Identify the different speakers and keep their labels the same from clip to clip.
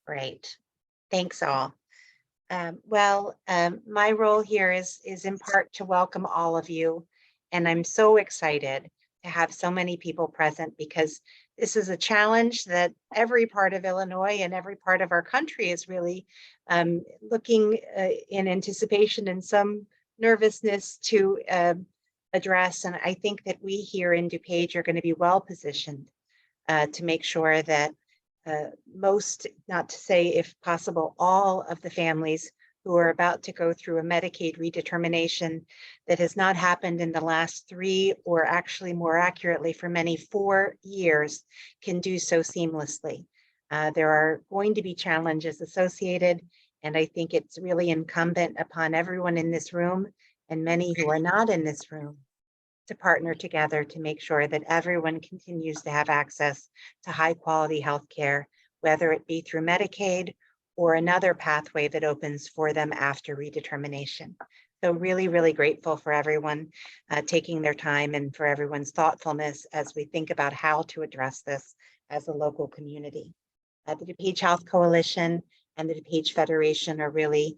Speaker 1: Great. Thanks all. My role here is in part to welcome all of you, and I'm so excited to have so many people present because this is a challenge that every part of Illinois and every part of our country is really looking in anticipation and some nervousness to address. And I think that we here in DuPage are going to be well positioned to make sure that most, not to say if possible, all of the families who are about to go through a Medicaid redetermination that has not happened in the last 3, or actually more accurately for many 4 years, can do so seamlessly. There are going to be challenges associated, and I think it's really incumbent upon everyone in this room and many who are not in this room to partner together to make sure that everyone continues to have access to high quality health care, whether it be through Medicaid or another pathway that opens for them after redetermination. So really, really grateful for everyone taking their time and for everyone's thoughtfulness as we think about how to address this as a local community. The DuPage Health Coalition and the DuPage Federation are really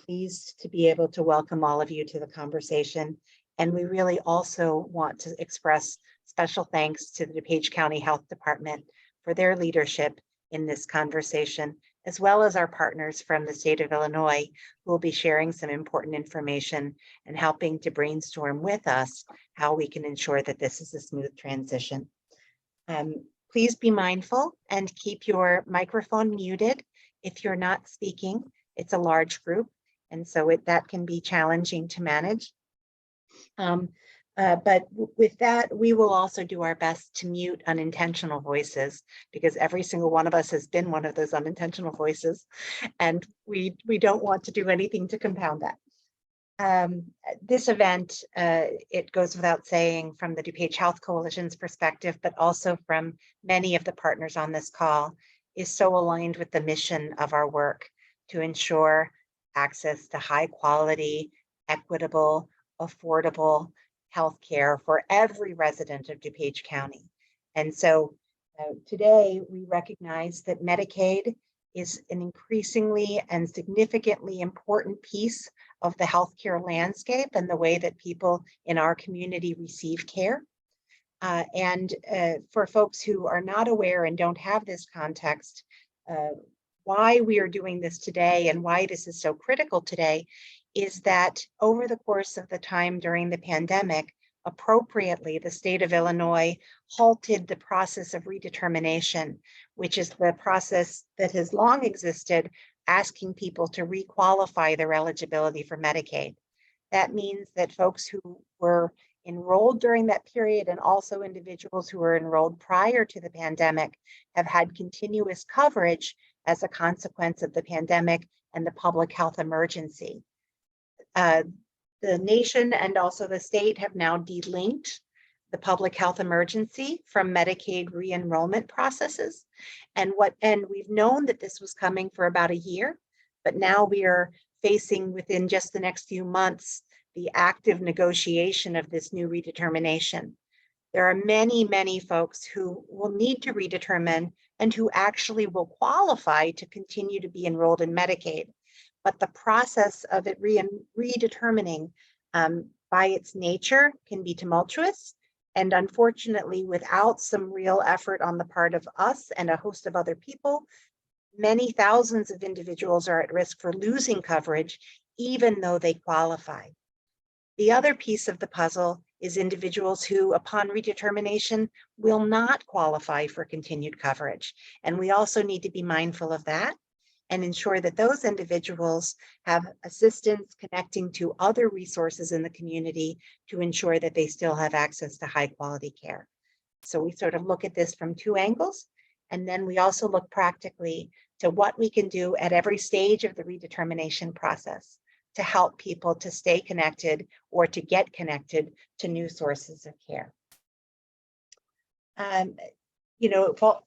Speaker 1: pleased to be able to welcome all of you to the conversation. And we really also want to express special thanks to the DuPage County Health Department for their leadership in this conversation, as well as our partners from the state of Illinois, who will be sharing some important information and helping to brainstorm with us how we can ensure that this is a smooth transition. Please be mindful and keep your microphone muted if you're not speaking. It's a large group, and so that can be challenging to manage. But with that, we will also do our best to mute unintentional voices, because every single one of us has been one of those unintentional voices, and we don't want to do anything to compound that. This event, it goes without saying from the DuPage Health Coalition's perspective, but also from many of the partners on this call, is so aligned with the mission of our work to ensure access to high quality, equitable, affordable health care for every resident of DuPage County. And so today we recognize that Medicaid is an increasingly and significantly important piece of the healthcare landscape and the way that people in our community receive care. For folks who are not aware and don't have this context, why we are doing this today and why this is so critical today is that over the course of the time during the pandemic, appropriately, the state of Illinois halted the process of redetermination, which is the process that has long existed, asking people to requalify their eligibility for Medicaid. That means that folks who were enrolled during that period, and also individuals who were enrolled prior to the pandemic, have had continuous coverage as a consequence of the pandemic and the public health emergency. The nation and also the state have now delinked the public health emergency from Medicaid re-enrollment processes. And we've known that this was coming for about a year, but now we are facing within just the next few months the active negotiation of this new redetermination. There are many, many folks who will need to redetermine and who actually will qualify to continue to be enrolled in Medicaid. But the process of it redetermining by its nature can be tumultuous. And unfortunately, without some real effort on the part of us and a host of other people, many thousands of individuals are at risk for losing coverage, even though they qualify. The other piece of the puzzle is individuals who, upon redetermination, will not qualify for continued coverage. And we also need to be mindful of that and ensure that those individuals have assistance connecting to other resources in the community to ensure that they still have access to high quality care. So we sort of look at this from 2 angles. And then we also look practically to what we can do at every stage of the redetermination process to help people to stay connected or to get connected to new sources of care.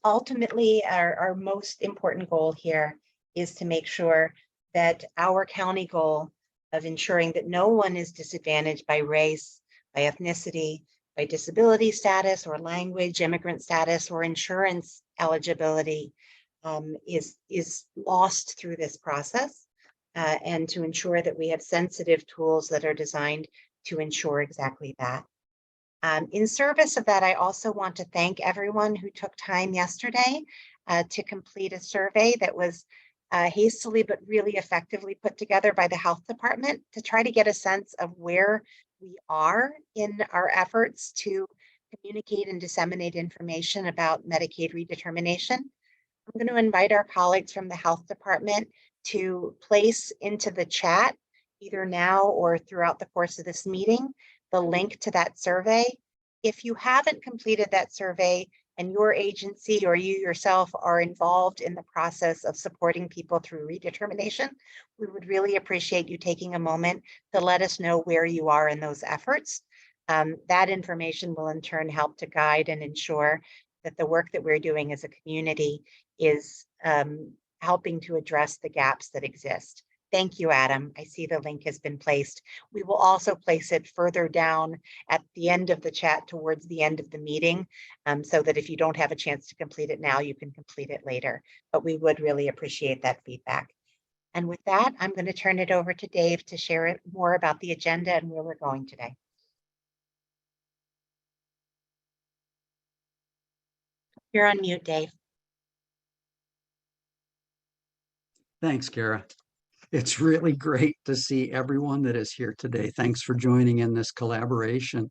Speaker 1: Ultimately, our most important goal here is to make sure that our county goal of ensuring that no one is disadvantaged by race, by ethnicity, by disability status or language, immigrant status, or insurance eligibility is lost through this process, and to ensure that we have sensitive tools that are designed to ensure exactly that. In service of that, I also want to thank everyone who took time yesterday to complete a survey that was hastily but really effectively put together by the health department to try to get a sense of where we are in our efforts to communicate and disseminate information about Medicaid redetermination. I'm going to invite our colleagues from the health department to place into the chat, either now or throughout the course of this meeting, the link to that survey. If you haven't completed that survey and your agency or you yourself are involved in the process of supporting people through redetermination, we would really appreciate you taking a moment to let us know where you are in those efforts. That information will in turn help to guide and ensure that the work that we're doing as a community is helping to address the gaps that exist. Thank you, Adam. I see the link has been placed. We will also place it further down at the end of the chat towards the end of the meeting, so that if you don't have a chance to complete it now, you can complete it later. But we would really appreciate that feedback. And with that, I'm going to turn it over to Dave to share more about the agenda and where we're going today. You're on mute, Dave.
Speaker 2: Thanks, Kara. It's really great to see everyone that is here today. Thanks for joining in this collaboration.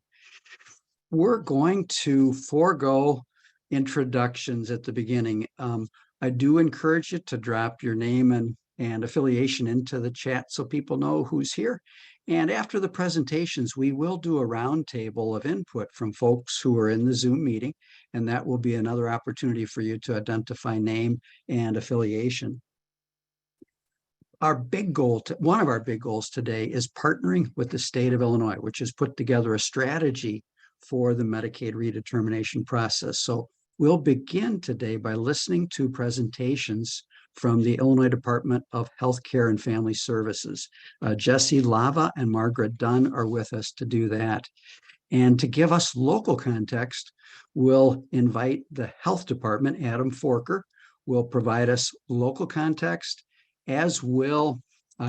Speaker 2: We're going to forego introductions at the beginning. I do encourage you to drop your name and affiliation into the chat so people know who's here. And after the presentations, we will do a roundtable of input from folks who are in the Zoom meeting, and that will be another opportunity for you to identify name and affiliation. Our big goal, one of our big goals today is partnering with the state of Illinois, which has put together a strategy for the Medicaid redetermination process. So we'll begin today by listening to presentations from the Illinois Department of Healthcare and Family Services. Jesse Lava and Margaret Dunn are with us to do that. And to give us local context, we'll invite the Health Department. Adam Forker will provide us local context, as will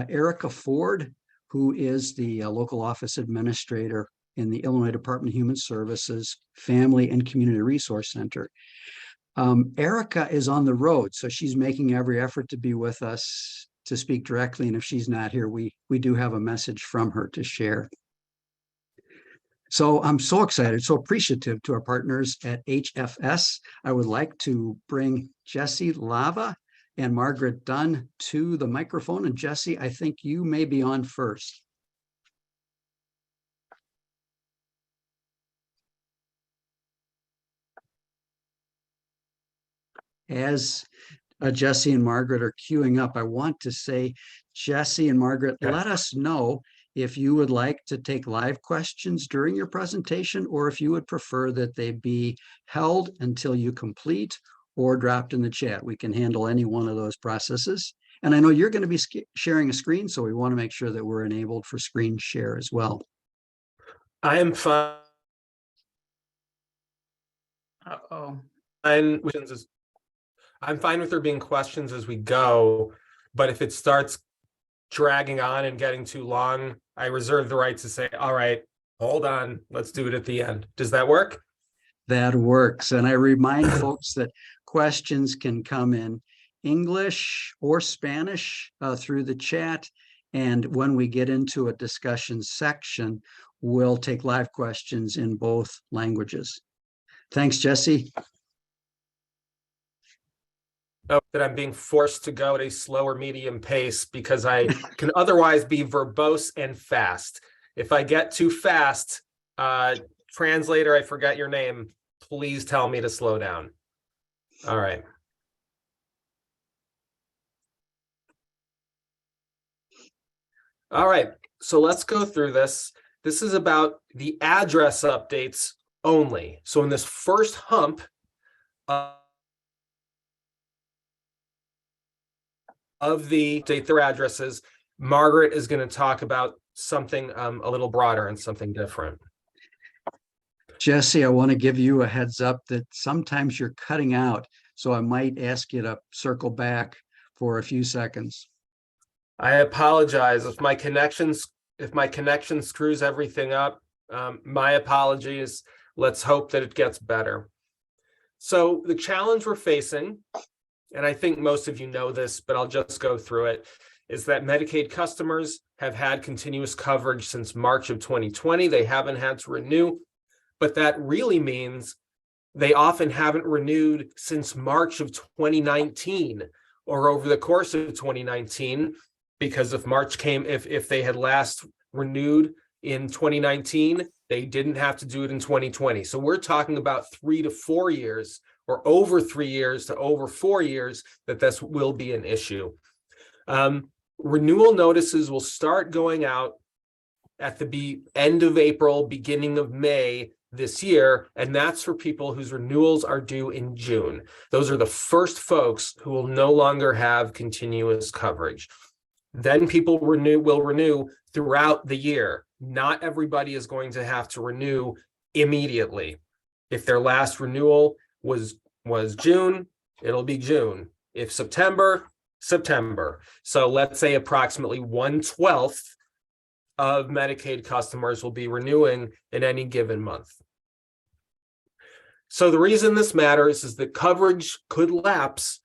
Speaker 2: Erica Ford, who is the local office administrator in the Illinois Department of Human Services Family and Community Resource Center. Erica is on the road, so she's making every effort to be with us to speak directly. And if she's not here, we do have a message from her to share. So I'm so excited, so appreciative to our partners at HFS. I would like to bring Jesse Lava and Margaret Dunn to the microphone. And Jesse, I think you may be on first. As Jesse and Margaret are queuing up, I want to say, Jesse and Margaret, let us know if you would like to take live questions during your presentation, or if you would prefer that they be held until you complete or dropped in the chat. We can handle any one of those processes. And I know you're going to be sharing a screen, so we want to make sure that we're enabled for screen share as well.
Speaker 3: I am fine. I'm fine with there being questions as we go, but if it starts dragging on and getting too long, I reserve the right to say, all right, hold on, let's do it at the end. Does that work?
Speaker 2: That works. And I remind folks that questions can come in English or Spanish through the chat. And when we get into a discussion section, we'll take live questions in both languages. Thanks, Jesse.
Speaker 3: Oh, that I'm being forced to go at a slower medium pace because I can otherwise be verbose and fast. If I get too fast, translator, I forgot your name. Please tell me to slow down. All right. All right, so let's go through this. This is about the address updates only. So in this first hump of the update their addresses, Margaret is going to talk about something a little broader and something different.
Speaker 2: Jesse, I want to give you a heads up that sometimes you're cutting out. So I might ask you to circle back for a few seconds.
Speaker 3: I apologize if my connection screws everything up. My apologies. Let's hope that it gets better. So the challenge we're facing, and I think most of you know this, but I'll just go through it, is that Medicaid customers have had continuous coverage since March of 2020. They haven't had to renew, but that really means they often haven't renewed since March of 2019 or over the course of 2019, because if they had last renewed in 2019, they didn't have to do it in 2020. So we're talking about 3 to 4 years, or over 3 years to over 4 years, that this will be an issue. Renewal notices will start going out at the end of April, beginning of May this year, and that's for people whose renewals are due in June. Those are the first folks who will no longer have continuous coverage. Then people will renew throughout the year. Not everybody is going to have to renew immediately. If their last renewal was June, it'll be June. If September. So let's say approximately 1/12 of Medicaid customers will be renewing in any given month. So the reason this matters is that coverage could lapse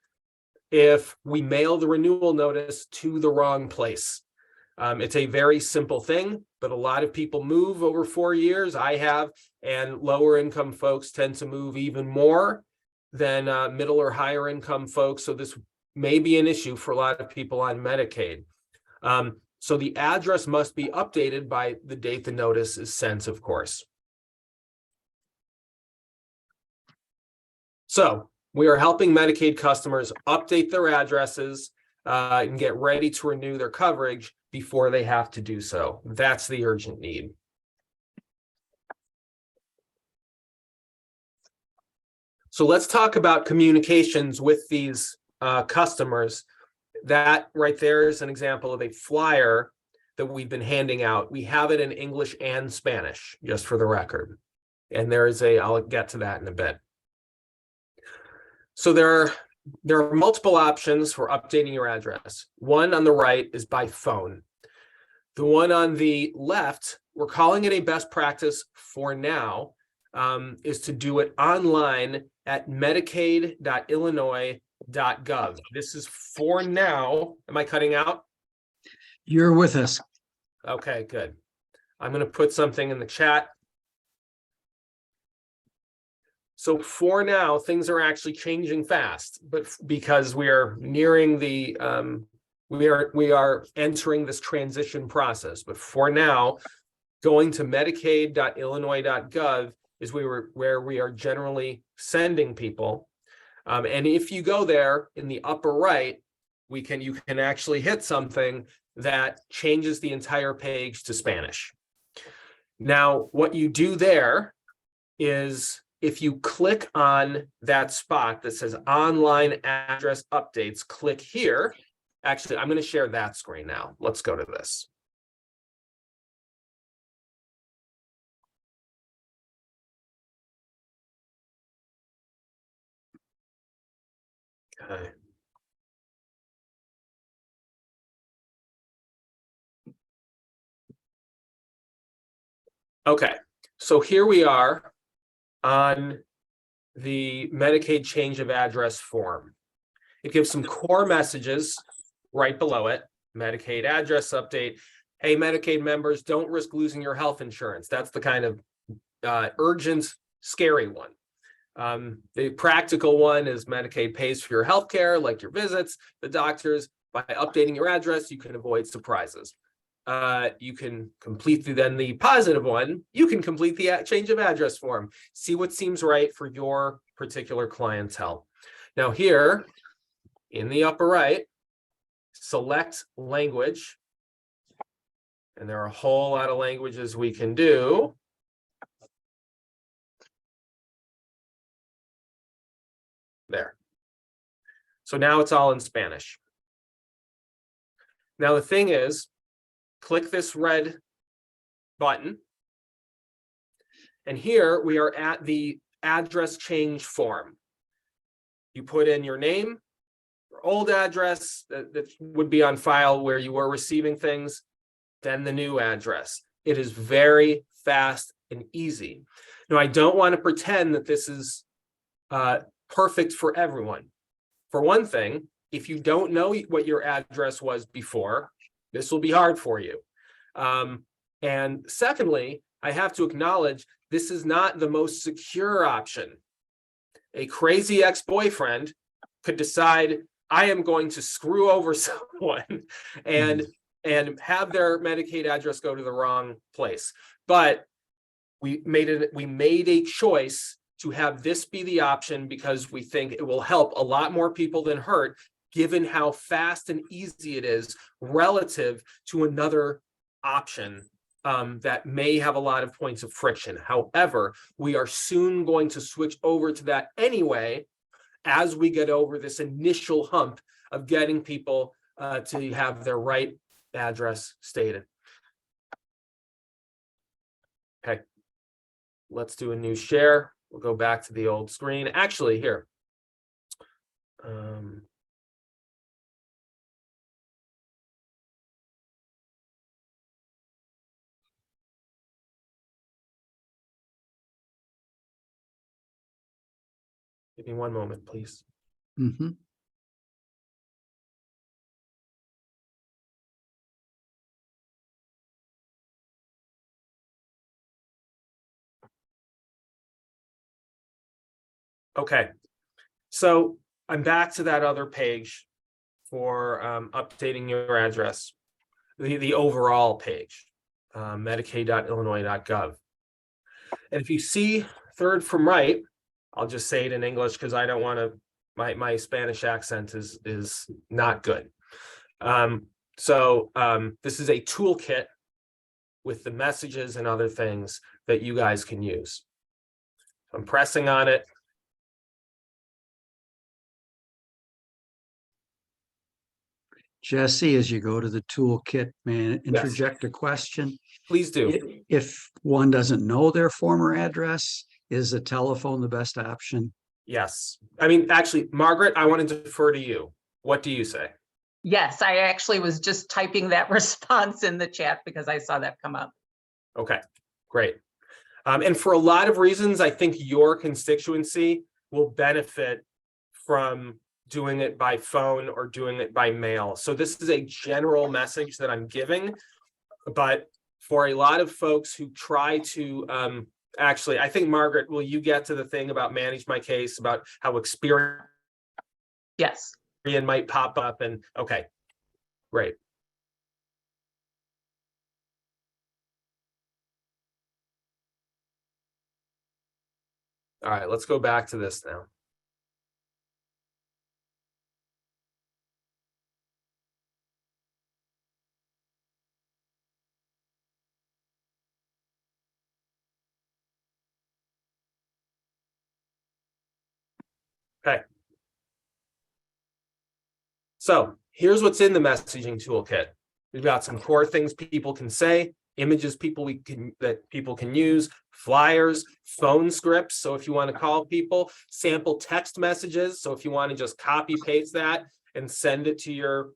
Speaker 3: if we mail the renewal notice to the wrong place. It's a very simple thing, but a lot of people move over 4 years. I have, and lower income folks tend to move even more than middle or higher income folks. So this may be an issue for a lot of people on Medicaid. So the address must be updated by the date the notice is sent, of course. So we are helping Medicaid customers update their addresses and get ready to renew their coverage before they have to do so. That's the urgent need. So let's talk about communications with these customers. That right there is an example of a flyer that we've been handing out. We have it in English and Spanish, just for the record. And I'll get to that in a bit. So there are multiple options for updating your address. One on the right is by phone. The one on the left, we're calling it a best practice for now, is to do it online at medicaid.illinois.gov. This is for now. Am I cutting out?
Speaker 2: You're with us.
Speaker 3: Okay, good. I'm going to put something in the chat. So for now, things are actually changing fast, but because we are nearing the, we are entering this transition process. But for now, going to medicaid.illinois.gov is where we are generally sending people. And if you go there in the upper right, you can actually hit something that changes the entire page to Spanish. Now, what you do there is, if you click on that spot that says online address updates, click here. Actually, I'm going to share that screen now. Let's go to this. Okay. Okay, so here we are on the Medicaid change of address form. It gives some core messages right below it. Medicaid address update. Hey, Medicaid members, don't risk losing your health insurance. That's the kind of urgent, scary one. The practical one is Medicaid pays for your health care, like your visits, the doctors. By updating your address, you can avoid surprises. You can complete the positive one. You can complete the change of address form. See what seems right for your particular clientele. Now here, in the upper right, select language. And there are a whole lot of languages we can do. There. So now it's all in Spanish. Now the thing is, click this red button. And here we are at the address change form. You put in your name, your old address that would be on file where you were receiving things, then the new address. It is very fast and easy. Now, I don't want to pretend that this is perfect for everyone. For one thing, if you don't know what your address was before, this will be hard for you. And secondly, I have to acknowledge this is not the most secure option. A crazy ex-boyfriend could decide, I am going to screw over someone and have their Medicaid address go to the wrong place. But we made a choice to have this be the option because we think it will help a lot more people than hurt, given how fast and easy it is relative to another option that may have a lot of points of friction. However, we are soon going to switch over to that anyway, as we get over this initial hump of getting people to have their right address stated. Okay, let's do a new share. We'll go back to the old screen. Actually, here. Give me one moment, please.
Speaker 2: Mhm.
Speaker 3: Okay, so I'm back to that other page for updating your address, the overall page, medicaid.illinois.gov. And if you see third from right, I'll just say it in English because I don't want to, my Spanish accent is not good. This is a toolkit with the messages and other things that you guys can use. I'm pressing on it.
Speaker 2: Jesse, as you go to the toolkit, may I interject a question?
Speaker 3: Please do.
Speaker 2: If one doesn't know their former address, is a telephone the best option?
Speaker 3: Yes. I mean, actually, Margaret, I want to defer to you. What do you say?
Speaker 4: Yes, I actually was just typing that response in the chat because I saw that come up.
Speaker 3: Okay, great. And for a lot of reasons, I think your constituency will benefit from doing it by phone or doing it by mail. So this is a general message that I'm giving, but for a lot of folks who try to, actually, I think, Margaret, will you get to the thing about manage my case, about how Experian
Speaker 4: Yes.
Speaker 3: might pop up and, okay, great. All right, let's go back to this now. Okay. So here's what's in the messaging toolkit. We've got some core things people can say, images that people can use, flyers, phone scripts. So if you want to call people, sample text messages. So if you want to just copy paste that and send it to your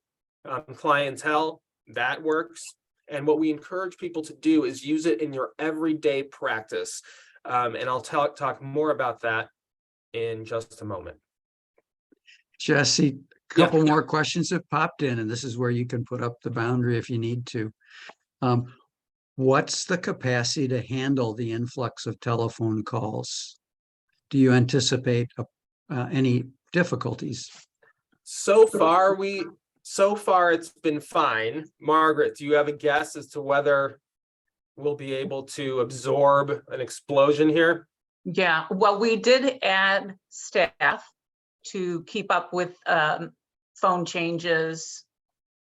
Speaker 3: clientele, that works. And what we encourage people to do is use it in your everyday practice. And I'll talk more about that in just a moment.
Speaker 2: Jesse, a couple more questions have popped in, and this is where you can put up the boundary if you need to. What's the capacity to handle the influx of telephone calls? Do you anticipate any difficulties?
Speaker 3: So far, it's been fine. Margaret, do you have a guess as to whether we'll be able to absorb an explosion here?
Speaker 4: Yeah, well, we did add staff to keep up with phone changes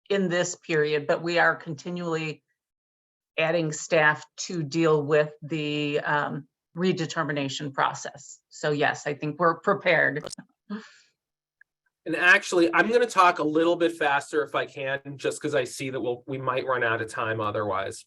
Speaker 4: in this period, but we are continually adding staff to deal with the redetermination process. So yes, I think we're prepared.
Speaker 3: And actually, I'm going to talk a little bit faster if I can, just because I see that we might run out of time otherwise.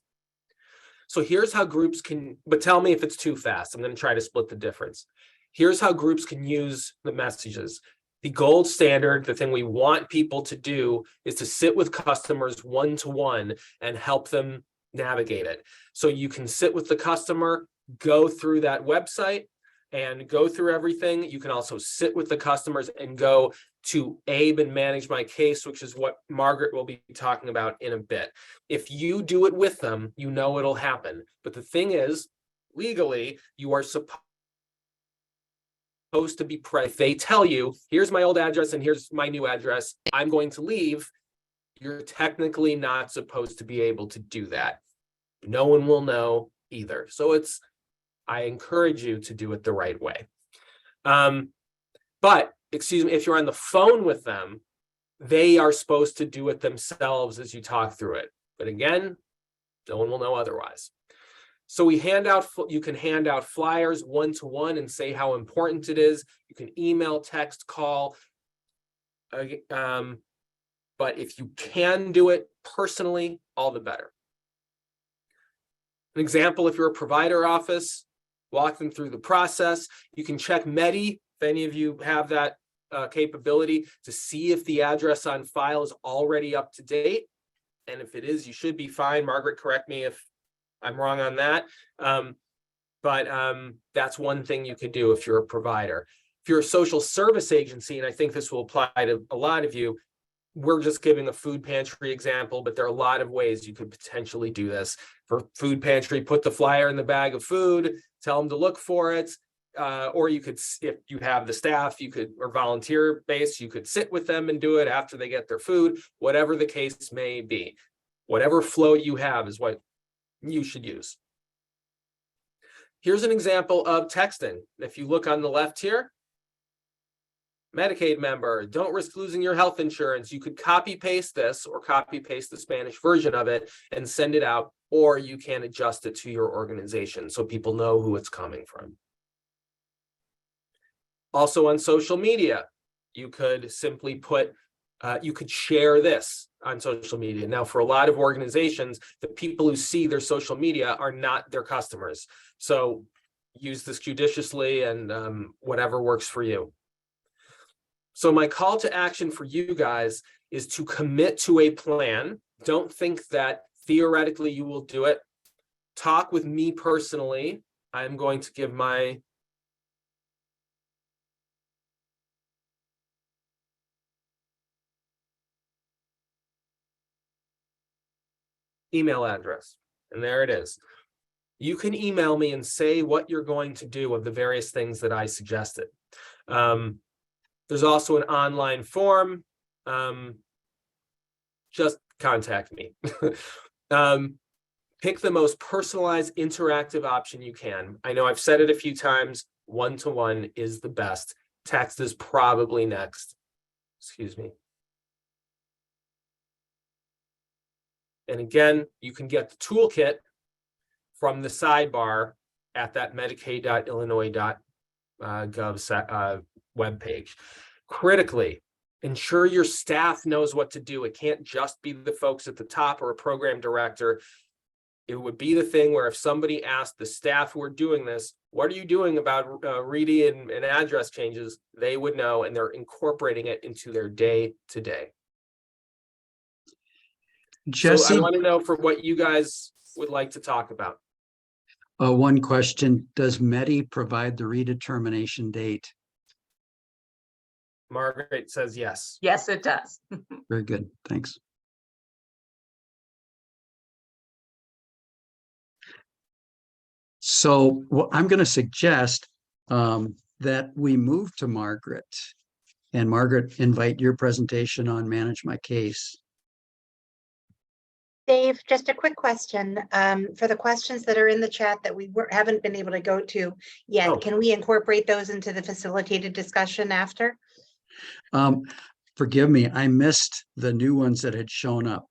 Speaker 3: So here's how groups can, but tell me if it's too fast. I'm going to try to split the difference. Here's how groups can use the messages. The gold standard, the thing we want people to do, is to sit with customers one-to-one and help them navigate it. So you can sit with the customer, go through that website and go through everything. You can also sit with the customers and go to Abe and manage my case, which is what Margaret will be talking about in a bit. If you do it with them, you know it'll happen. But the thing is, legally, you are supposed to be if they tell you, here's my old address and here's my new address, I'm going to leave, you're technically not supposed to be able to do that. No one will know either. So I encourage you to do it the right way. But excuse me, if you're on the phone with them, they are supposed to do it themselves as you talk through it. But again, no one will know otherwise. So you can hand out flyers one-to-one and say how important it is. You can email, text, call. But if you can do it personally, all the better. An example, if you're a provider office, walk them through the process. You can check Medi, if any of you have that capability, to see if the address on file is already up to date. And if it is, you should be fine. Margaret, correct me if I'm wrong on that. But that's one thing you could do if you're a provider. If you're a social service agency, and I think this will apply to a lot of you, we're just giving a food pantry example, but there are a lot of ways you could potentially do this. For food pantry, put the flyer in the bag of food, tell them to look for it. Or you could, if you have the staff, or volunteer base, you could sit with them and do it after they get their food, whatever the case may be. Whatever flow you have is what you should use. Here's an example of texting. If you look on the left here, Medicaid member, don't risk losing your health insurance. You could copy paste this or copy paste the Spanish version of it and send it out, or you can adjust it to your organization so people know who it's coming from. Also on social media, you could simply you could share this on social media. Now, for a lot of organizations, the people who see their social media are not their customers. So use this judiciously and whatever works for you. So my call to action for you guys is to commit to a plan. Don't think that theoretically you will do it. Talk with me personally. I'm going to give my email address, and there it is. You can email me and say what you're going to do of the various things that I suggested. There's also an online form. Just contact me. Pick the most personalized, interactive option you can. I know I've said it a few times, one-to-one is the best. Text is probably next. Excuse me. And again, you can get the toolkit from the sidebar at that medicaid.illinois.gov webpage. Critically, ensure your staff knows what to do. It can't just be the folks at the top or a program director. It would be the thing where if somebody asked the staff who are doing this, what are you doing about REDI and address changes, they would know, and they're incorporating it into their day-to-day.
Speaker 2: Jesse,
Speaker 3: So I want to know for what you guys would like to talk about.
Speaker 2: one question, does Medi provide the redetermination date?
Speaker 3: Margaret says yes.
Speaker 4: Yes, it does.
Speaker 2: Very good, thanks. So I'm going to suggest that we move to Margaret. And Margaret, invite your presentation on Manage My Case.
Speaker 1: Dave, just a quick question. For the questions that are in the chat that we haven't been able to go to yet,
Speaker 3: Oh.
Speaker 1: Can we incorporate those into the facilitated discussion after?
Speaker 2: Forgive me, I missed the new ones that had shown up.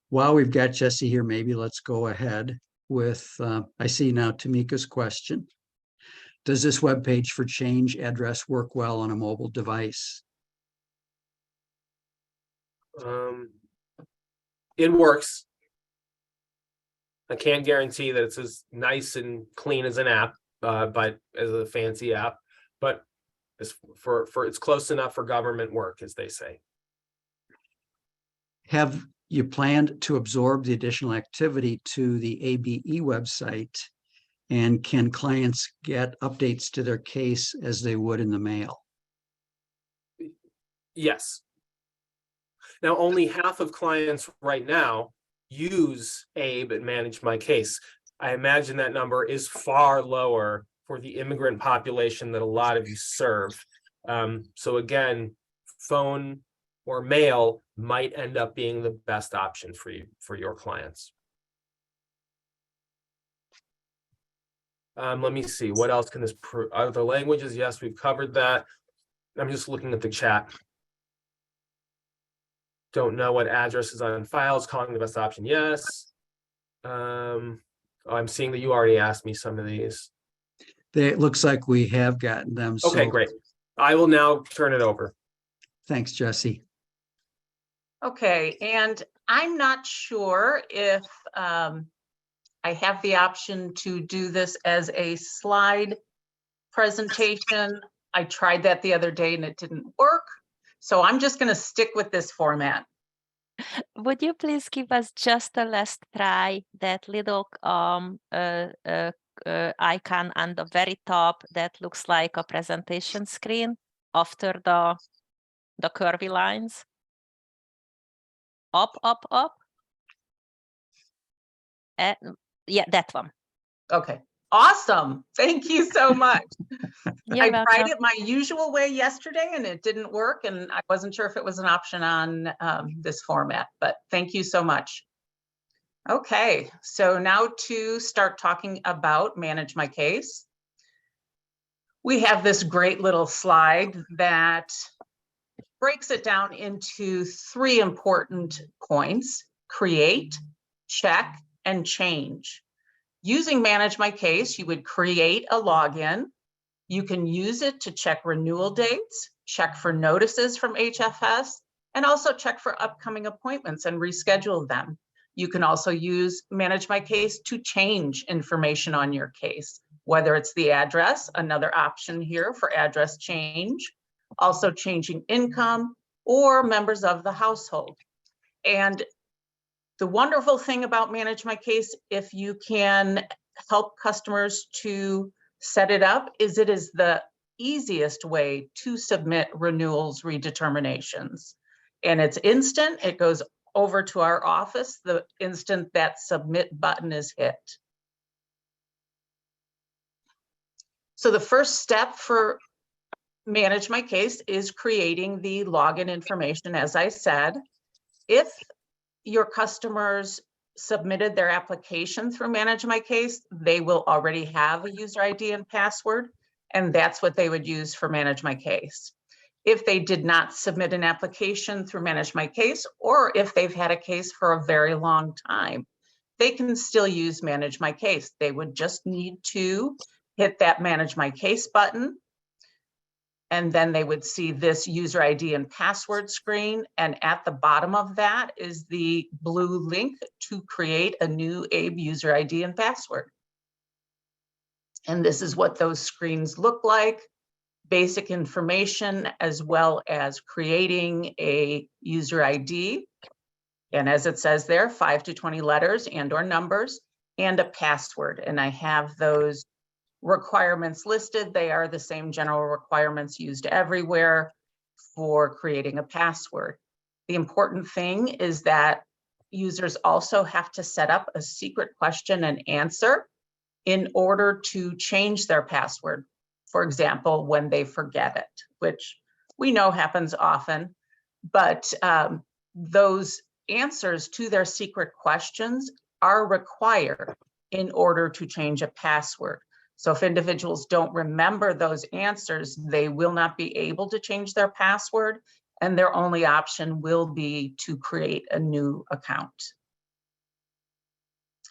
Speaker 2: While we've got Jesse here, maybe let's go ahead with, I see now Tamika's question. Does this webpage for change address work well on a mobile device?
Speaker 3: It works. I can't guarantee that it's as nice and clean as an app, but as a fancy app, but It's for it's close enough for government work, as they say.
Speaker 2: Have you planned to absorb the additional activity to the ABE website? And can clients get updates to their case as they would in the mail?
Speaker 3: Yes. Now, only half of clients right now use ABE and Manage My Case. I imagine that number is far lower for the immigrant population that a lot of you serve. So again, phone or mail might end up being the best option for you, for your clients. Let me see, what else can this other languages? Yes, we've covered that. I'm just looking at the chat. Don't know what address is on files, calling the best option. Yes. I'm seeing that you already asked me some of these.
Speaker 2: It looks like we have gotten them.
Speaker 3: Okay,
Speaker 2: so
Speaker 3: great. I will now turn it over.
Speaker 2: Thanks, Jesse.
Speaker 4: Okay, and I'm not sure if I have the option to do this as a slide presentation. I tried that the other day and it didn't work. So I'm just going to stick with this format.
Speaker 5: Would you please give us just a last try, that little icon on the very top that looks like a presentation screen after the curvy lines? Up, up, up. Yeah, that one.
Speaker 4: Okay, awesome. Thank you so much.
Speaker 5: You're
Speaker 4: I
Speaker 5: welcome.
Speaker 4: tried it my usual way yesterday and it didn't work, and I wasn't sure if it was an option on this format, but thank you so much. Okay, so now to start talking about Manage My Case. We have this great little slide that breaks it down into 3 important points: create, check, and change. Using Manage My Case, you would create a login. You can use it to check renewal dates, check for notices from HFS, and also check for upcoming appointments and reschedule them. You can also use Manage My Case to change information on your case, whether it's the address, another option here for address change, also changing income or members of the household. And the wonderful thing about Manage My Case, if you can help customers to set it up, is it is the easiest way to submit renewals redeterminations. And it's instant. It goes over to our office the instant that submit button is hit. So the first step for Manage My Case is creating the login information, as I said. If your customers submitted their application through Manage My Case, they will already have a user ID and password, and that's what they would use for Manage My Case. If they did not submit an application through Manage My Case, or if they've had a case for a very long time, they can still use Manage My Case. They would just need to hit that Manage My Case button, and then they would see this user ID and password screen. And at the bottom of that is the blue link to create a new ABE user ID and password. And this is what those screens look like: basic information, as well as creating a user ID. And as it says there, 5 to 20 letters and or numbers, and a password. And I have those requirements listed. They are the same general requirements used everywhere for creating a password. The important thing is that users also have to set up a secret question and answer in order to change their password. For example, when they forget it, which we know happens often, but those answers to their secret questions are required in order to change a password. So if individuals don't remember those answers, they will not be able to change their password, and their only option will be to create a new account.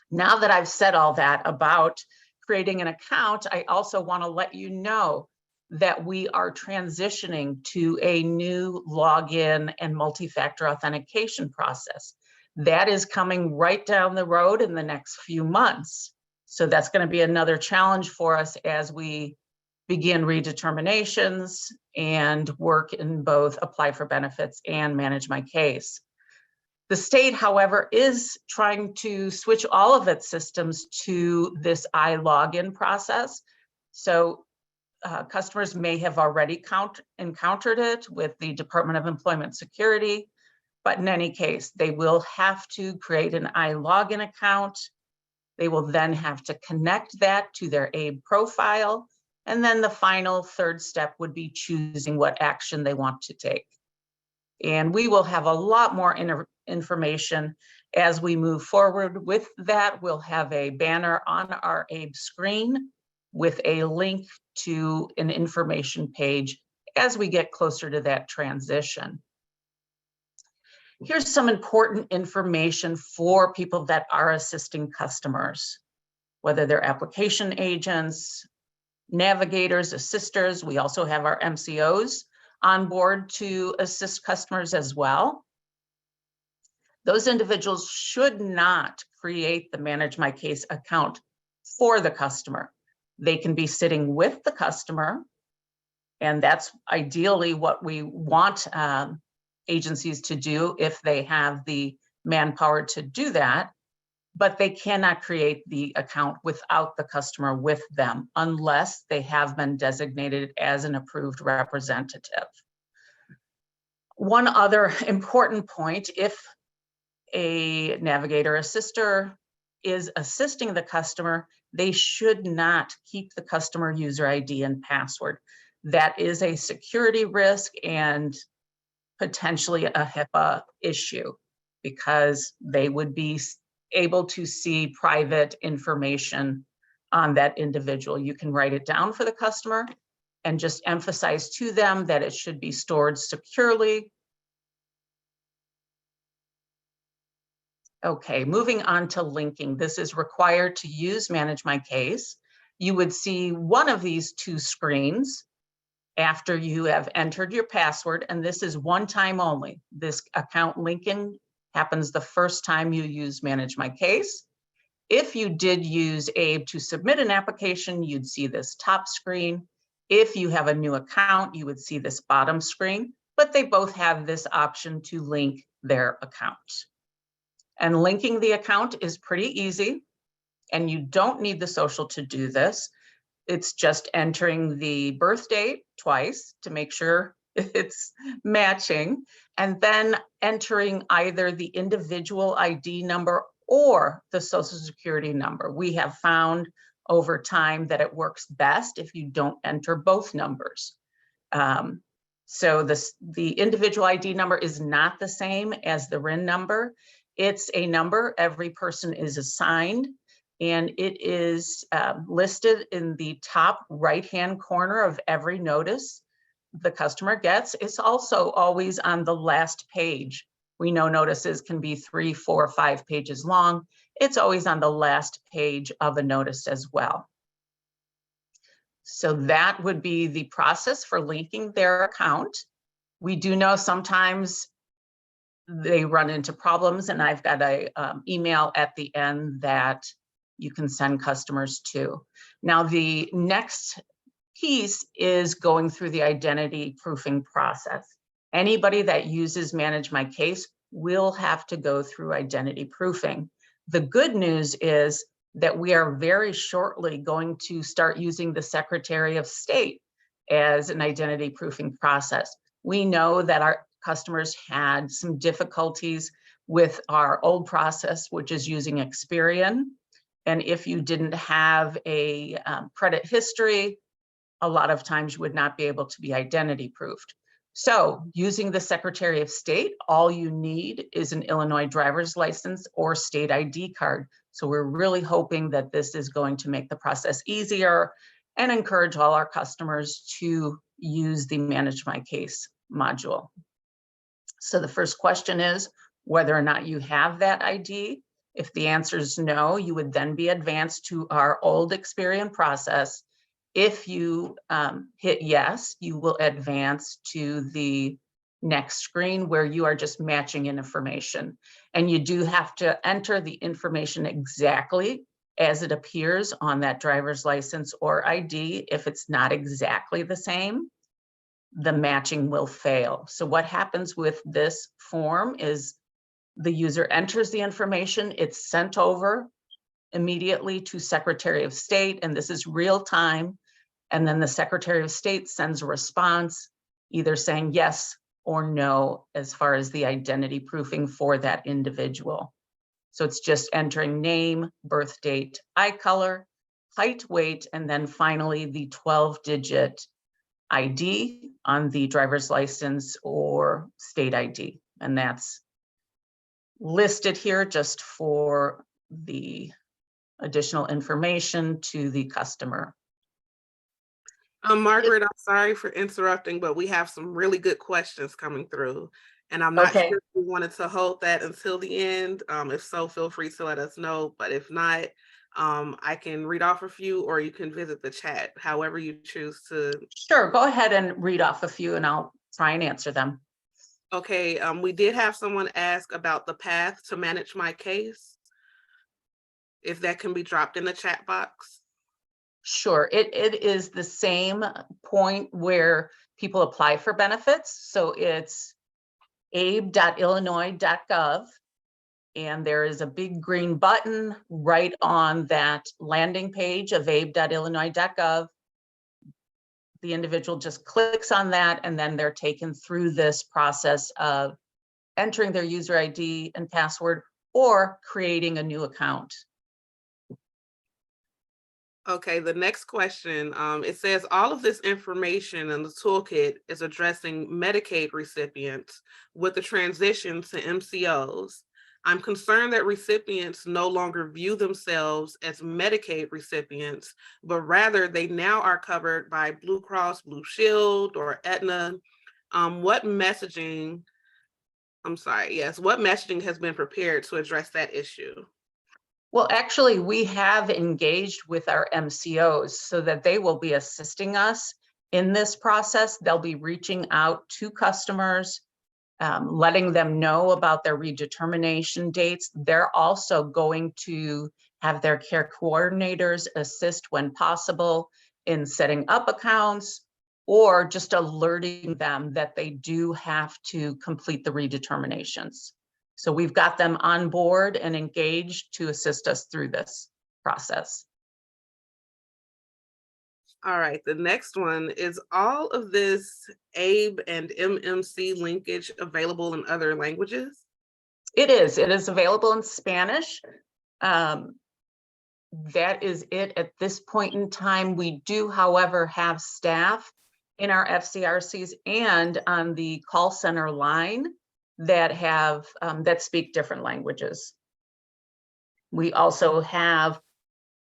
Speaker 4: Now that I've said all that about creating an account, I also want to let you know that we are transitioning to a new login and multi-factor authentication process. That is coming right down the road in the next few months. So that's going to be another challenge for us as we begin redeterminations, and work in both apply for benefits and manage my case. The state, however, is trying to switch all of its systems to this iLogin process. So customers may have already encountered it with the Department of Employment Security, but in any case, they will have to create an iLogin account. They will then have to connect that to their ABE profile. And then the final third step would be choosing what action they want to take. And we will have a lot more information as we move forward with that. We'll have a banner on our ABE screen with a link to an information page as we get closer to that transition. Here's some important information for people that are assisting customers, whether they're application agents, navigators, assisters. We also have our MCOs on board to assist customers as well. Those individuals should not create the Manage My Case account for the customer. They can be sitting with the customer, and that's ideally what we want agencies to do if they have the manpower to do that, but they cannot create the account without the customer with them unless they have been designated as an approved representative. One other important point, if a navigator assister is assisting the customer, they should not keep the customer user ID and password. That is a security risk and potentially a HIPAA issue because they would be able to see private information on that individual. You can write it down for the customer and just emphasize to them that it should be stored securely. Okay, moving on to linking. This is required to use Manage My Case. You would see one of these two screens after you have entered your password, and this is one time only. This account linking happens the first time you use Manage My Case. If you did use ABE to submit an application, you'd see this top screen. If you have a new account, you would see this bottom screen, but they both have this option to link their account. And linking the account is pretty easy, and you don't need the social to do this. It's just entering the birth date twice to make sure it's matching, and then entering either the individual ID number or the Social Security number. We have found over time that it works best if you don't enter both numbers. So the individual ID number is not the same as the RIN number. It's a number every person is assigned, and it is listed in the top right-hand corner of every notice the customer gets. It's also always on the last page. We know notices can be 3, 4, 5 pages long. It's always on the last page of a notice as well. So that would be the process for linking their account. We do know sometimes they run into problems, and I've got a email at the end that you can send customers to. Now, the next piece is going through the identity proofing process. Anybody that uses Manage My Case will have to go through identity proofing. The good news is that we are very shortly going to start using the Secretary of State as an identity proofing process. We know that our customers had some difficulties with our old process, which is using Experian. And if you didn't have a credit history, a lot of times you would not be able to be identity proofed. So using the Secretary of State, all you need is an Illinois driver's license or state ID card. So we're really hoping that this is going to make the process easier and encourage all our customers to use the Manage My Case module. So the first question is whether or not you have that ID. If the answer is no, you would then be advanced to our old Experian process. If you hit yes, you will advance to the next screen where you are just matching in information. And you do have to enter the information exactly as it appears on that driver's license or ID. If it's not exactly the same, the matching will fail. So what happens with this form is the user enters the information, it's sent over immediately to Secretary of State, and this is real time. And then the Secretary of State sends a response, either saying yes or no, as far as the identity proofing for that individual. So it's just entering name, birth date, eye color, height, weight, and then finally the 12-digit ID on the driver's license or state ID. And that's listed here just for the additional information to the customer.
Speaker 6: Margaret, I'm sorry for interrupting, but we have some really good questions coming through. And I'm not
Speaker 4: Okay.
Speaker 6: sure if we wanted to hold that until the end. If so, feel free to let us know. But if not, I can read off a few, or you can visit the chat, however you choose to.
Speaker 4: Sure, go ahead and read off a few and I'll try and answer them.
Speaker 6: Okay, we did have someone ask about the path to manage my case. If that can be dropped in the chat box.
Speaker 4: Sure, it is the same point where people apply for benefits. So it's abe.illinois.gov. And there is a big green button right on that landing page of abe.illinois.gov. The individual just clicks on that, and then they're taken through this process of entering their user ID and password or creating a new account.
Speaker 6: Okay, the next question, it says all of this information in the toolkit is addressing Medicaid recipients with the transition to MCOs. I'm concerned that recipients no longer view themselves as Medicaid recipients, but rather they now are covered by Blue Cross Blue Shield or Aetna. What messaging has been prepared to address that issue?
Speaker 4: Well, actually, we have engaged with our MCOs so that they will be assisting us in this process. They'll be reaching out to customers, letting them know about their redetermination dates. They're also going to have their care coordinators assist when possible in setting up accounts or just alerting them that they do have to complete the redeterminations. So we've got them on board and engaged to assist us through this process.
Speaker 6: All right, the next one is all of this ABE and MMC linkage available in other languages?
Speaker 4: It is available in Spanish. That is it at this point in time. We do, however, have staff in our FCRCs and on the call center line that have that speak different languages. We also have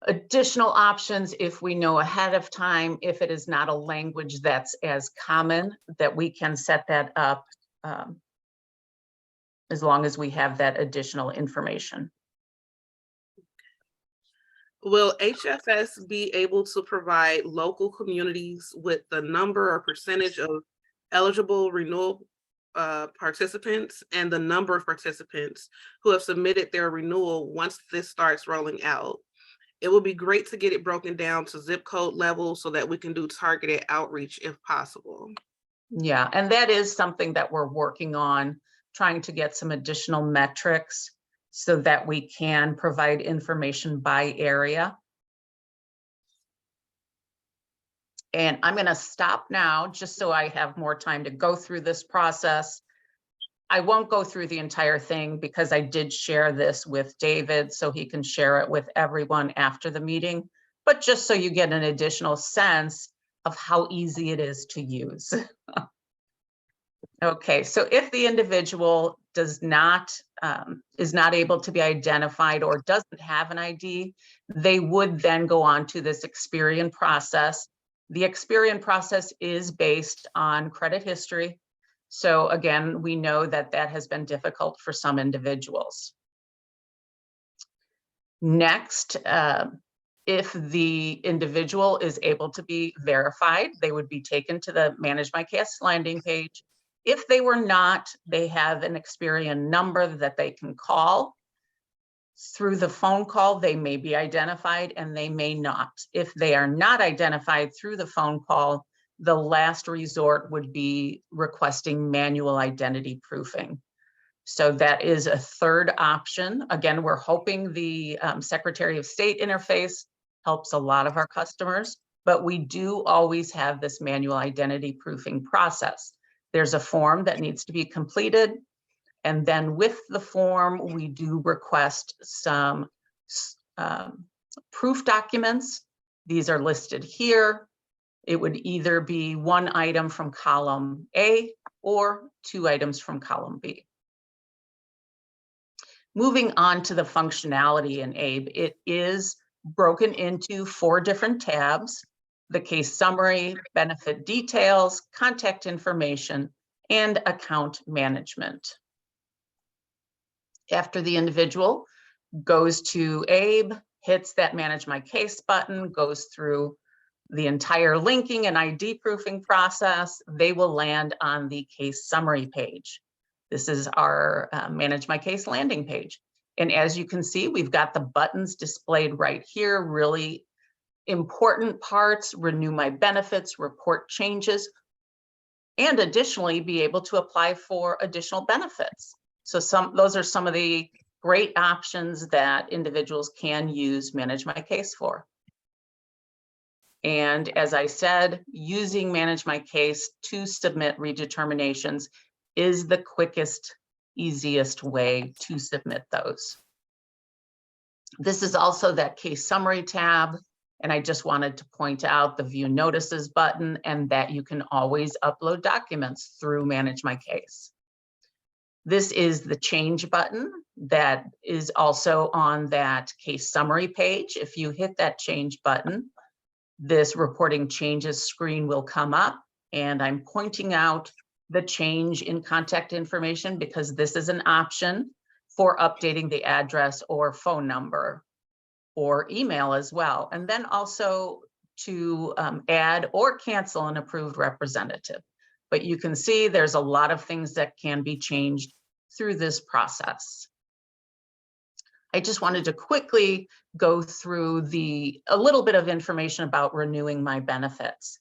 Speaker 4: additional options if we know ahead of time, if it is not a language that's as common, that we can set that up as long as we have that additional information.
Speaker 6: Will HFS be able to provide local communities with the number or percentage of eligible renewal participants and the number of participants who have submitted their renewal once this starts rolling out? It would be great to get it broken down to zip code level so that we can do targeted outreach if possible.
Speaker 4: Yeah, and that is something that we're working on, trying to get some additional metrics so that we can provide information by area. And I'm going to stop now just so I have more time to go through this process. I won't go through the entire thing because I did share this with David so he can share it with everyone after the meeting, but just so you get an additional sense of how easy it is to use. Okay, so if the individual does not, is not able to be identified or doesn't have an ID, they would then go on to this Experian process. The Experian process is based on credit history. So again, we know that that has been difficult for some individuals. Next, if the individual is able to be verified, they would be taken to the Manage My Case landing page. If they were not, they have an Experian number that they can call. Through the phone call, they may be identified and they may not. If they are not identified through the phone call, the last resort would be requesting manual identity proofing. So that is a third option. Again, we're hoping the Secretary of State interface helps a lot of our customers, but we do always have this manual identity proofing process. There's a form that needs to be completed. And then with the form, we do request some proof documents. These are listed here. It would either be one item from column A or 2 items from column B. Moving on to the functionality in ABE, it is broken into 4 different tabs: the case summary, benefit details, contact information, and account management. After the individual goes to ABE, hits that Manage My Case button, goes through the entire linking and ID proofing process, they will land on the case summary page. This is our Manage My Case landing page. And as you can see, we've got the buttons displayed right here, really important parts: renew my benefits, report changes, and additionally be able to apply for additional benefits. So those are some of the great options that individuals can use Manage My Case for. And as I said, using Manage My Case to submit redeterminations is the quickest, easiest way to submit those. This is also that case summary tab. And I just wanted to point out the View Notices button and that you can always upload documents through Manage My Case. This is the change button that is also on that case summary page. If you hit that change button, this reporting changes screen will come up, and I'm pointing out the change in contact information because this is an option for updating the address or phone number or email as well. And then also to add or cancel an approved representative. But you can see there's a lot of things that can be changed through this process. I just wanted to quickly go through a little bit of information about renewing my benefits.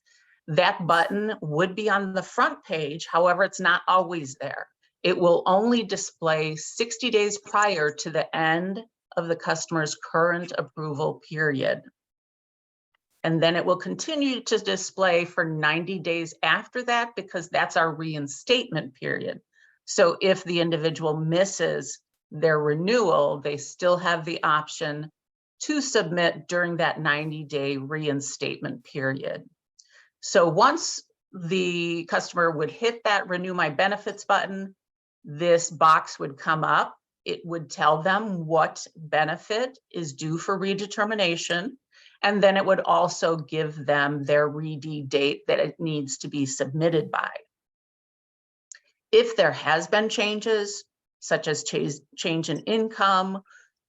Speaker 4: That button would be on the front page, however, it's not always there. It will only display 60 days prior to the end of the customer's current approval period. And then it will continue to display for 90 days after that, because that's our reinstatement period. So if the individual misses their renewal, they still have the option to submit during that 90-day reinstatement period. So once the customer would hit that Renew My Benefits button, this box would come up. It would tell them what benefit is due for redetermination, and then it would also give them their RED date that it needs to be submitted by. If there has been changes, such as change in income,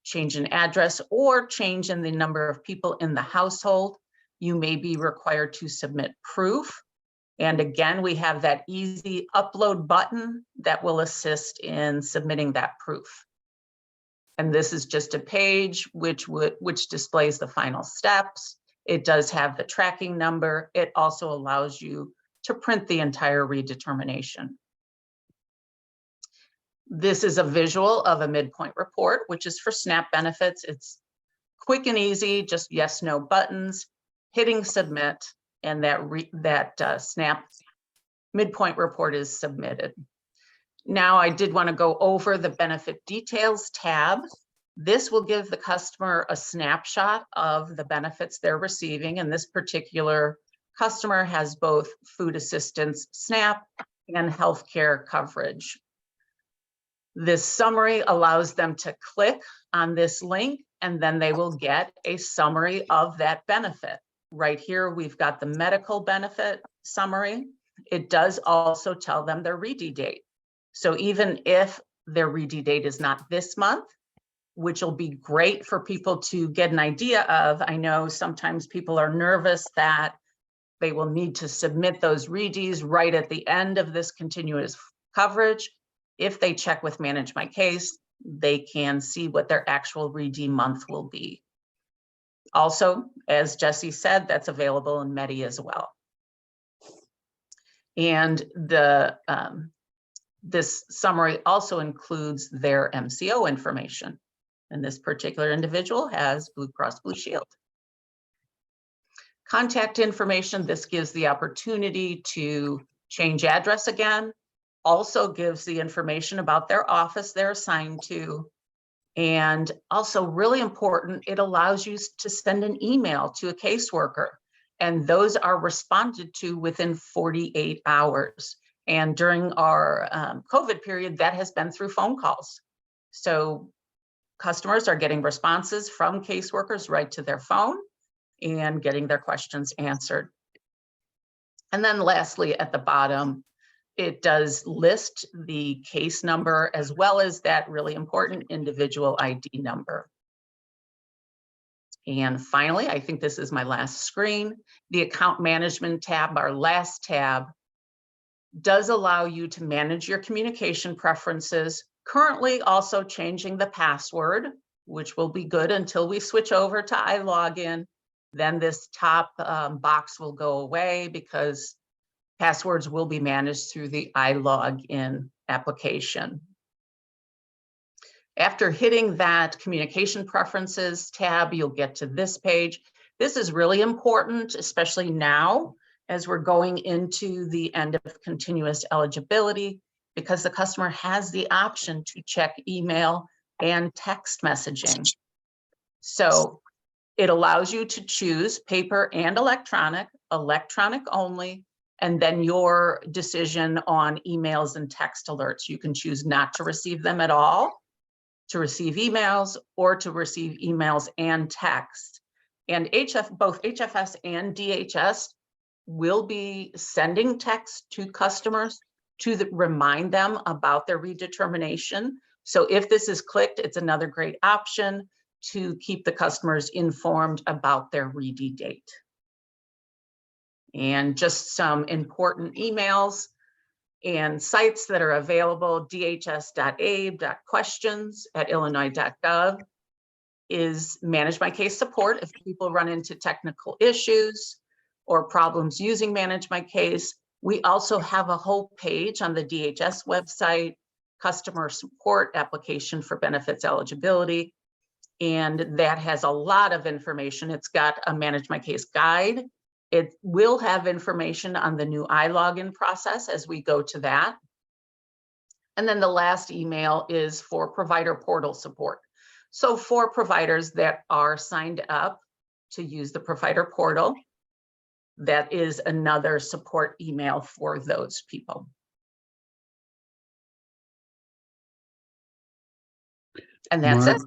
Speaker 4: change in address, or change in the number of people in the household, you may be required to submit proof. And again, we have that easy upload button that will assist in submitting that proof. And this is just a page which displays the final steps. It does have the tracking number. It also allows you to print the entire redetermination. This is a visual of a midpoint report, which is for SNAP benefits. It's quick and easy, just yes, no buttons, hitting submit, and that SNAP midpoint report is submitted. Now, I did want to go over the benefit details tab. This will give the customer a snapshot of the benefits they're receiving, and this particular customer has both food assistance, SNAP, and healthcare coverage. This summary allows them to click on this link, and then they will get a summary of that benefit. Right here, we've got the medical benefit summary. It does also tell them their RED date. So even if their RED date is not this month, which will be great for people to get an idea of, I know sometimes people are nervous that they will need to submit those REDs right at the end of this continuous coverage. If they check with Manage My Case, they can see what their actual redeem month will be. Also, as Jesse said, that's available in Medi as well. And this summary also includes their MCO information. And this particular individual has Blue Cross Blue Shield. Contact information, this gives the opportunity to change address again. Also gives the information about their office they're assigned to. And also really important, it allows you to send an email to a caseworker, and those are responded to within 48 hours. And during our COVID period, that has been through phone calls. So customers are getting responses from caseworkers right to their phone and getting their questions answered. And then lastly, at the bottom, it does list the case number as well as that really important individual ID number. And finally, I think this is my last screen, the account management tab, our last tab, does allow you to manage your communication preferences, currently also changing the password, which will be good until we switch over to iLogin. Then this top box will go away because passwords will be managed through the iLogin application. After hitting that communication preferences tab, you'll get to this page. This is really important, especially now as we're going into the end of continuous eligibility, because the customer has the option to check email and text messaging. So it allows you to choose paper and electronic only, and then your decision on emails and text alerts. You can choose not to receive them at all, to receive emails, or to receive emails and text. And both HFS and DHS will be sending text to customers to remind them about their redetermination. So if this is clicked, it's another great option to keep the customers informed about their RED date. And just some important emails and sites that are available: dhs.abe.questions@illinois.gov is Manage My Case support. If people run into technical issues or problems using Manage My Case, we also have a whole page on the DHS website, customer support application for benefits eligibility. And that has a lot of information. It's got a Manage My Case guide. It will have information on the new iLogin process as we go to that. And then the last email is for provider portal support. So for providers that are signed up to use the provider portal, that is another support email for those people. And that's it.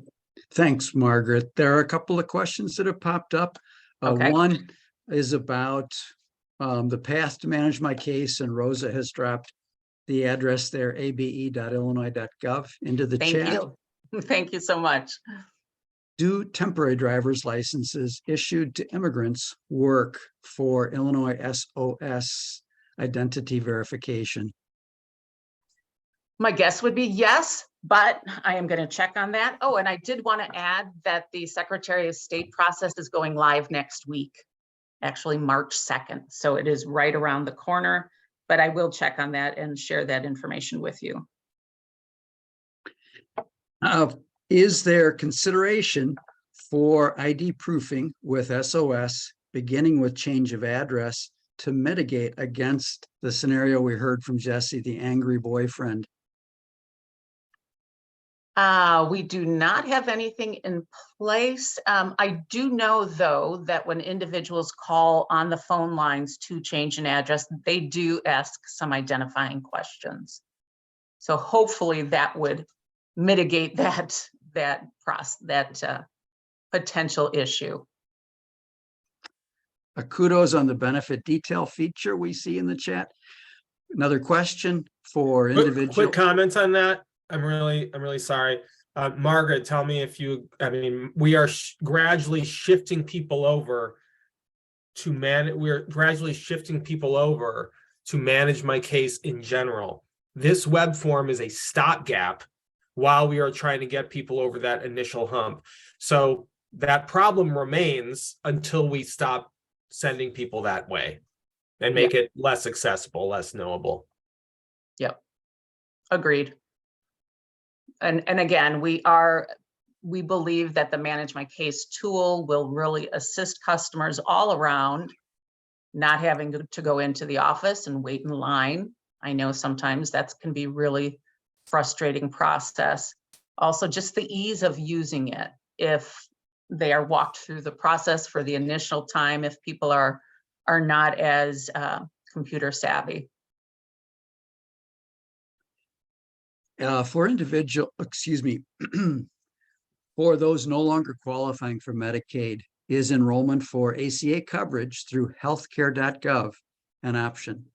Speaker 2: Thanks, Margaret. There are a couple of questions that have popped up.
Speaker 4: Okay.
Speaker 2: One is about the path to Manage My Case, and Rosa has dropped the address there, abe.illinois.gov, into the
Speaker 4: Thank
Speaker 2: chat.
Speaker 4: you. Thank you so much.
Speaker 2: Do temporary driver's licenses issued to immigrants work for Illinois SOS identity verification?
Speaker 4: My guess would be yes, but I am going to check on that. Oh, and I did want to add that the Secretary of State process is going live next week, actually March 2nd. So it is right around the corner, but I will check on that and share that information with you.
Speaker 2: Is there consideration for ID proofing with SOS, beginning with change of address, to mitigate against the scenario we heard from Jesse, the angry boyfriend?
Speaker 4: We do not have anything in place. I do know, though, that when individuals call on the phone lines to change an address, they do ask some identifying questions. So hopefully that would mitigate that potential issue.
Speaker 2: Kudos on the benefit detail feature we see in the chat. Another question for individual.
Speaker 3: Quick comment on that. I'm really sorry. Margaret, tell me if we are gradually shifting people over to Manage My Case in general. This web form is a stopgap while we are trying to get people over that initial hump. So that problem remains until we stop sending people that way and make it less accessible, less knowable.
Speaker 4: Yep. Agreed. And again, we believe that the Manage My Case tool will really assist customers all around, not having to go into the office and wait in line. I know sometimes that can be really frustrating process. Also, just the ease of using it. If they are walked through the process for the initial time, if people are not as computer savvy.
Speaker 2: For for those no longer qualifying for Medicaid, is enrollment for ACA coverage through healthcare.gov an option?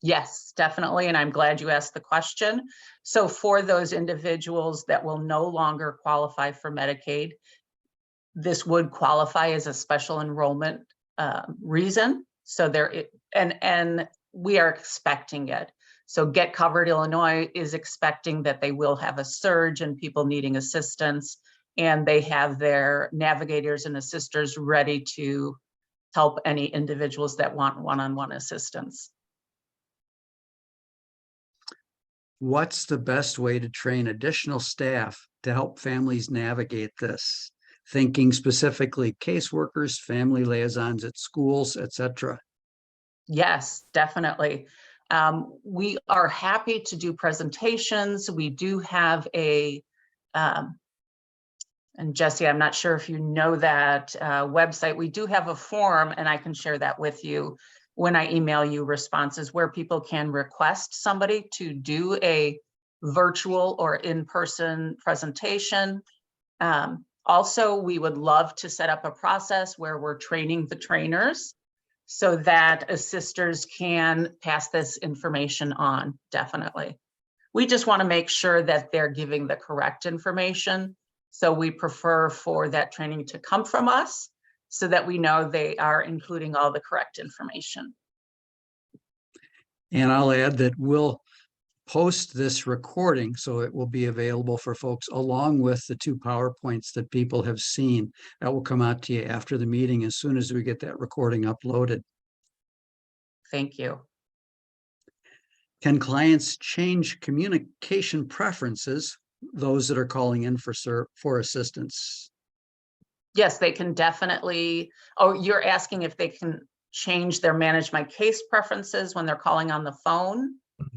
Speaker 4: Yes, definitely. And I'm glad you asked the question. So for those individuals that will no longer qualify for Medicaid, this would qualify as a special enrollment reason. So and we are expecting it. So Get Covered Illinois is expecting that they will have a surge in people needing assistance, and they have their navigators and assisters ready to help any individuals that want one-on-one assistance.
Speaker 2: What's the best way to train additional staff to help families navigate this? Thinking specifically caseworkers, family liaisons at schools, etc.
Speaker 4: Yes, definitely. We are happy to do presentations. We do have and Jesse, I'm not sure if you know that website. We do have a form, and I can share that with you when I email you responses, where people can request somebody to do a virtual or in-person presentation. Also, we would love to set up a process where we're training the trainers so that assisters can pass this information on, definitely. We just want to make sure that they're giving the correct information. So we prefer for that training to come from us so that we know they are including all the correct information.
Speaker 2: And I'll add that we'll post this recording so it will be available for folks along with the 2 PowerPoints that people have seen. That will come out to you after the meeting as soon as we get that recording uploaded.
Speaker 4: Thank you.
Speaker 2: Can clients change communication preferences, those that are calling in for assistance?
Speaker 4: Yes, they can definitely. Oh, you're asking if they can change their Manage My Case preferences when they're calling on the phone?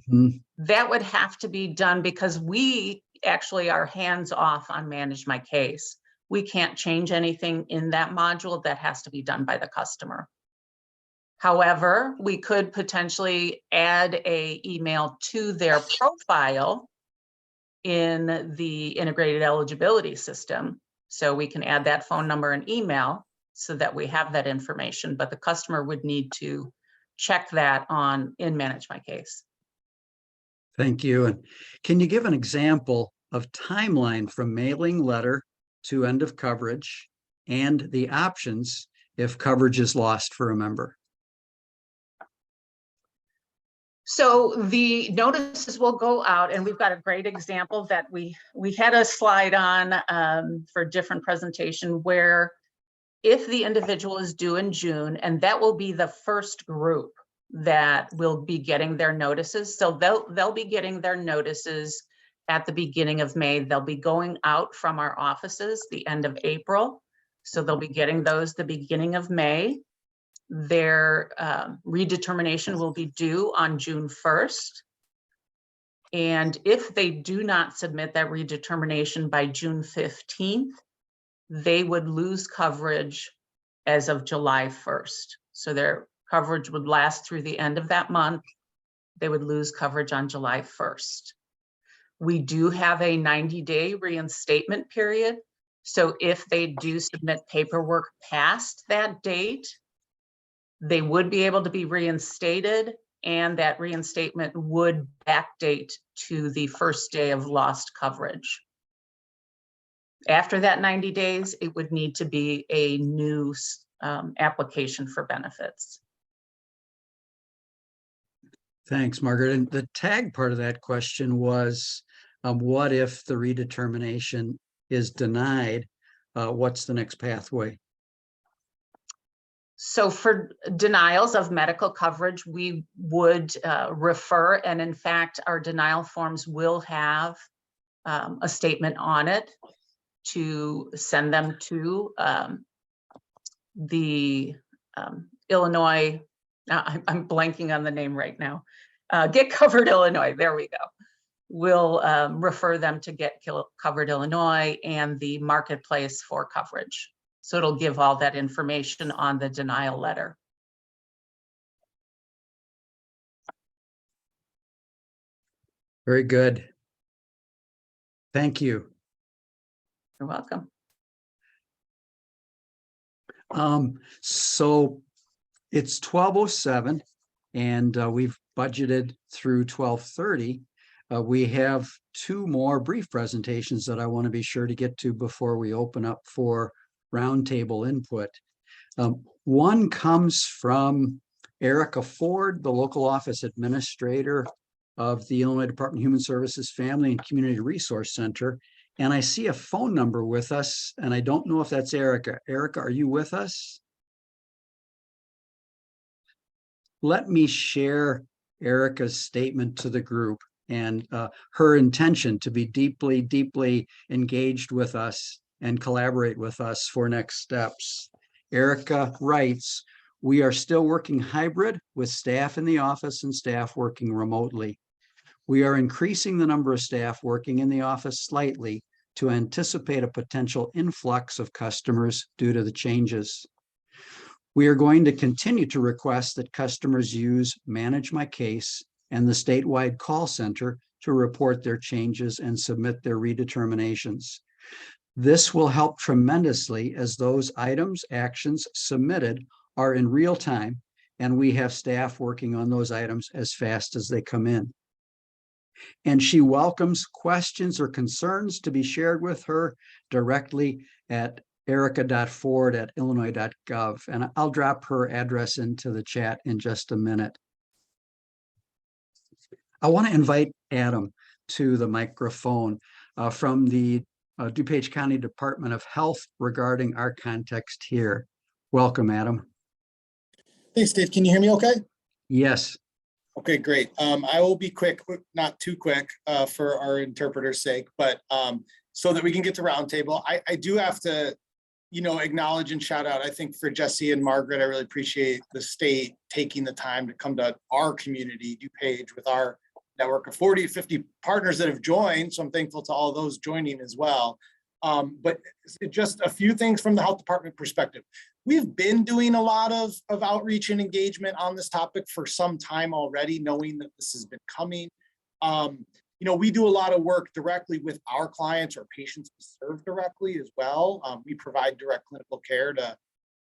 Speaker 2: Mhm.
Speaker 4: That would have to be done because we actually are hands off on Manage My Case. We can't change anything in that module. That has to be done by the customer. However, we could potentially add an email to their profile in the integrated eligibility system. So we can add that phone number and email so that we have that information, but the customer would need to check that in Manage My Case.
Speaker 2: Thank you. And can you give an example of timeline from mailing letter to end of coverage and the options if coverage is lost for a member?
Speaker 4: So the notices will go out, and we've got a great example that we had a slide on for different presentation where if the individual is due in June, and that will be the first group that will be getting their notices. So they'll be getting their notices at the beginning of May. They'll be going out from our offices the end of April. So they'll be getting those the beginning of May. Their redetermination will be due on June 1st. And if they do not submit that redetermination by June 15th, they would lose coverage as of July 1st. So their coverage would last through the end of that month. They would lose coverage on July 1st. We do have a 90-day reinstatement period. So if they do submit paperwork past that date, they would be able to be reinstated, and that reinstatement would backdate to the first day of lost coverage. After that 90 days, it would need to be a new application for benefits.
Speaker 2: Thanks, Margaret. And the tag part of that question was, What if the redetermination is denied? What's the next pathway?
Speaker 4: So for denials of medical coverage, we would refer, and in fact, our denial forms will have a statement on it to send them to the Illinois, I'm blanking on the name right now, Get Covered Illinois, there we go. We'll refer them to Get Covered Illinois and the marketplace for coverage. So it'll give all that information on the denial letter.
Speaker 2: Very good. Thank you.
Speaker 4: You're welcome.
Speaker 2: So it's 12:07 and we've budgeted through 12:30. We have two more brief presentations that I want to be sure to get to before we open up for roundtable input. One comes from Erica Ford, the local office administrator of the Illinois Department of Human Services Family and Community Resource Center. And I see a phone number with us, and I don't know if that's Erica. Erica, are you with us? Let me share Erica's statement to the group and her intention to be deeply, deeply engaged with us and collaborate with us for next steps. Erica writes, "We are still working hybrid with staff in the office and staff working remotely. We are increasing the number of staff working in the office slightly to anticipate a potential influx of customers due to the changes. We are going to continue to request that customers use Manage My Case and the statewide call center to report their changes and submit their redeterminations. This will help tremendously as those items, actions submitted are in real time, and we have staff working on those items as fast as they come in." And she welcomes questions or concerns to be shared with her directly at erica.ford@illinois.gov. And I'll drop her address into the chat in just a minute. I want to invite Adam to the microphone from the DuPage County Department of Health regarding our context here. Welcome, Adam.
Speaker 7: Thanks, Dave. Can you hear me okay?
Speaker 2: Yes.
Speaker 7: Okay, great. I will be quick, not too quick for our interpreter's sake, but so that we can get to roundtable. I do have to, acknowledge and shout out, I think for Jesse and Margaret, I really appreciate the state taking the time to come to our community, DuPage, with our network of 40 to 50 partners that have joined. So I'm thankful to all those joining as well. But just a few things from the health department perspective. We've been doing a lot of outreach and engagement on this topic for some time already, knowing that this has been coming. We do a lot of work directly with our clients or patients we serve directly as well. We provide direct clinical care to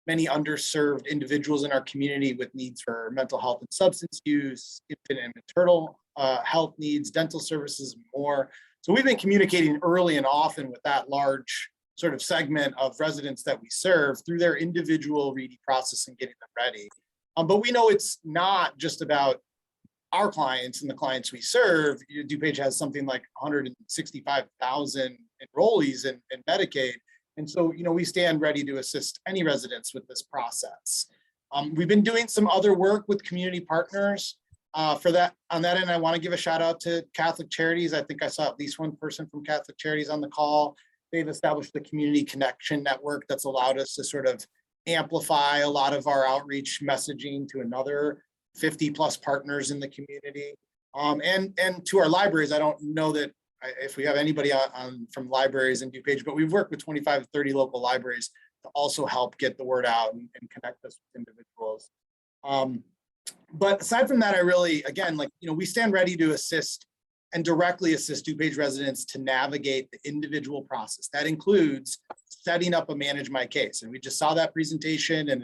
Speaker 7: many underserved individuals in our community with needs for mental health and substance use, infant and maternal health needs, dental services, and more. So we've been communicating early and often with that large sort of segment of residents that we serve through their individual reading process and getting them ready. But we know it's not just about our clients and the clients we serve. DuPage has something like 165,000 enrollees in Medicaid. And so, we stand ready to assist any residents with this process. We've been doing some other work with community partners. On that end, I want to give a shout out to Catholic Charities. I think I saw at least one person from Catholic Charities on the call. They've established the community connection network that's allowed us to sort of amplify a lot of our outreach messaging to another 50 plus partners in the community. And to our libraries, I don't know that if we have anybody on from libraries in DuPage, but we've worked with 25 to 30 local libraries to also help get the word out and connect us with individuals. But aside from that, I really, again, we stand ready to assist and directly assist DuPage residents to navigate the individual process. That includes setting up a Manage My Case. And we just saw that presentation, and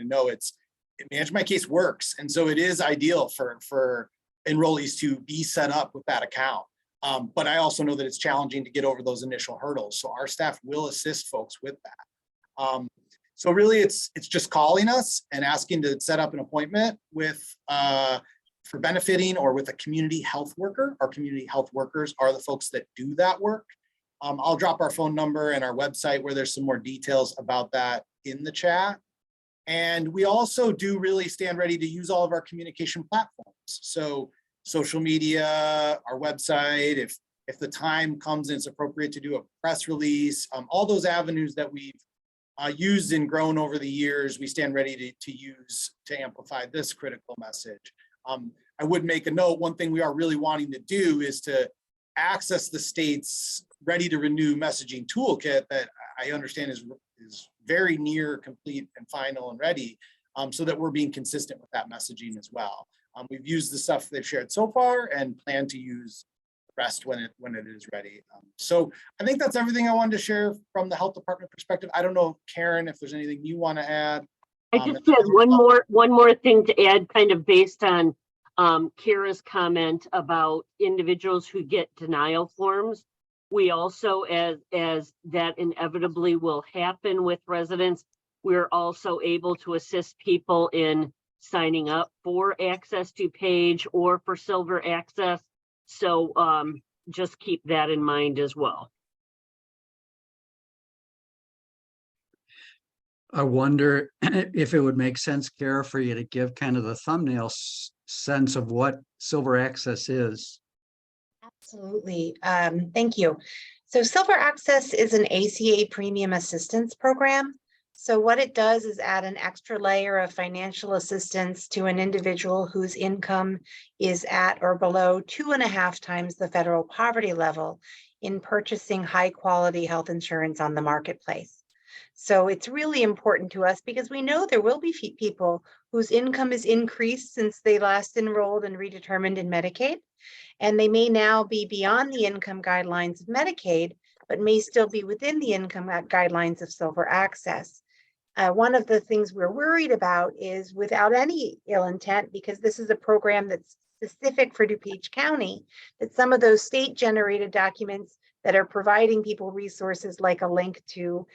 Speaker 7: Manage My Case works. And so it is ideal for enrollees to be set up with that account. But I also know that it's challenging to get over those initial hurdles. So our staff will assist folks with that. So really it's just calling us and asking to set up an appointment with for benefiting or with a community health worker. Our community health workers are the folks that do that work. I'll drop our phone number and our website where there's some more details about that in the chat. And we also do really stand ready to use all of our communication platforms. So social media, our website, if the time comes and it's appropriate to do a press release, all those avenues that we've used and grown over the years, we stand ready to use to amplify this critical message. I would make a note, one thing we are really wanting to do is to access the state's ready to renew messaging toolkit that I understand is very near complete and final and ready, so that we're being consistent with that messaging as well. We've used the stuff they've shared so far and plan to use the rest when it is ready. So I think that's everything I wanted to share from the health department perspective. I don't know, Karen, if there's anything you want to add.
Speaker 8: I just had one more thing to add, kind of based on Kara's comment about individuals who get denial forms. We also, as that inevitably will happen with residents, we're also able to assist people in signing up for access to DuPage or for Silver Access. So just keep that in mind as well.
Speaker 2: I wonder if it would make sense, Kara, for you to give kind of the thumbnail sense of what Silver Access is.
Speaker 1: Absolutely. Thank you. So Silver Access is an ACA premium assistance program. So what it does is add an extra layer of financial assistance to an individual whose income is at or below 2.5 times the federal poverty level in purchasing high quality health insurance on the marketplace. So it's really important to us because we know there will be people whose income is increased since they last enrolled and redetermined in Medicaid. And they may now be beyond the income guidelines of Medicaid, but may still be within the income guidelines of Silver Access. One of the things we're worried about is, without any ill intent, because this is a program that's specific for DuPage County, that some of those state-generated documents that are providing people resources like a link to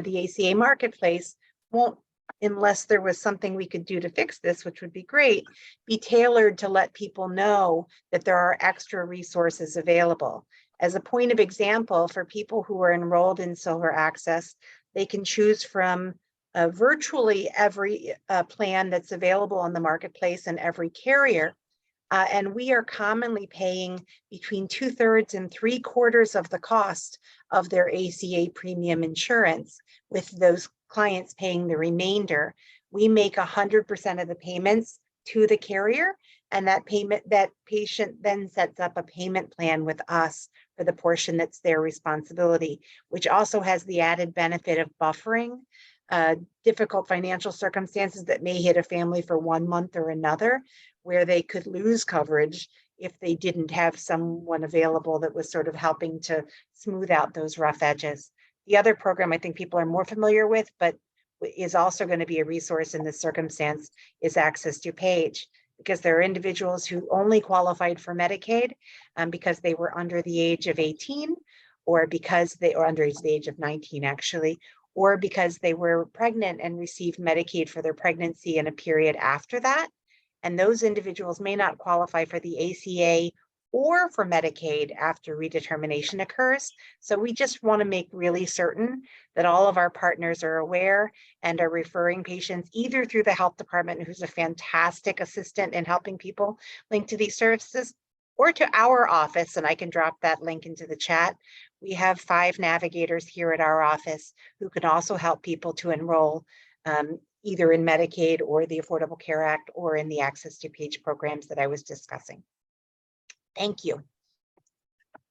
Speaker 1: the ACA marketplace won't, unless there was something we could do to fix this, which would be great, be tailored to let people know that there are extra resources available. As a point of example, for people who are enrolled in Silver Access, they can choose from virtually every plan that's available on the marketplace and every carrier. And we are commonly paying between 2/3 and 3/4 of the cost of their ACA premium insurance, with those clients paying the remainder. We make 100% of the payments to the carrier, and that patient then sets up a payment plan with us for the portion that's their responsibility, which also has the added benefit of buffering difficult financial circumstances that may hit a family for 1 month or another, where they could lose coverage if they didn't have someone available that was sort of helping to smooth out those rough edges. The other program I think people are more familiar with, but is also going to be a resource in this circumstance, is Access DuPage, because there are individuals who only qualified for Medicaid because they were under the age of 18, or because they are under the age of 19 actually, or because they were pregnant and received Medicaid for their pregnancy in a period after that. And those individuals may not qualify for the ACA or for Medicaid after redetermination occurs. So we just want to make really certain that all of our partners are aware and are referring patients either through the health department, who's a fantastic assistant in helping people link to these services, or to our office, and I can drop that link into the chat. We have 5 navigators here at our office who can also help people to enroll either in Medicaid or the Affordable Care Act or in the Access DuPage programs that I was discussing. Thank you.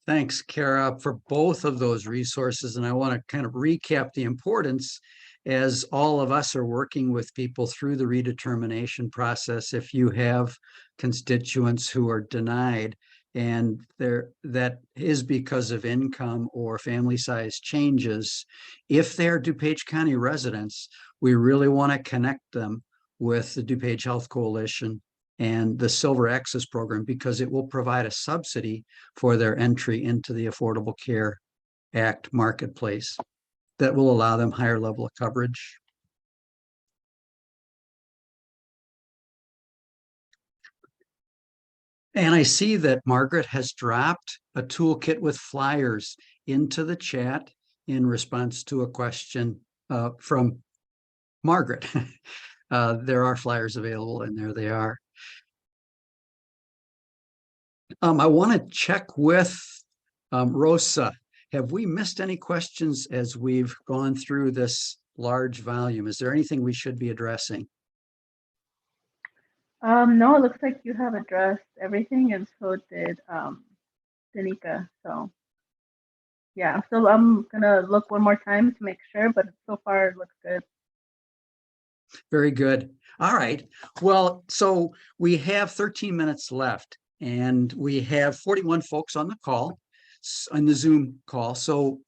Speaker 2: Thanks, Kara, for both of those resources. And I want to kind of recap the importance, as all of us are working with people through the redetermination process. If you have constituents who are denied, and that is because of income or family size changes, if they're DuPage County residents, we really want to connect them with the DuPage Health Coalition and the Silver Access program, because it will provide a subsidy for their entry into the Affordable Care Act marketplace that will allow them higher level of coverage. And I see that Margaret has dropped a toolkit with flyers into the chat in response to a question from Margaret. There are flyers available, and there they are. I want to check with Rosa. Have we missed any questions as we've gone through this large volume? Is there anything we should be addressing?
Speaker 9: No, it looks like you have addressed everything, and so did Danica. So yeah, so I'm gonna look one more time to make sure, but so far it looks good.
Speaker 2: Very good. All right. Well, so we have 13 minutes left, and we have 41 folks on the call, on the Zoom call. So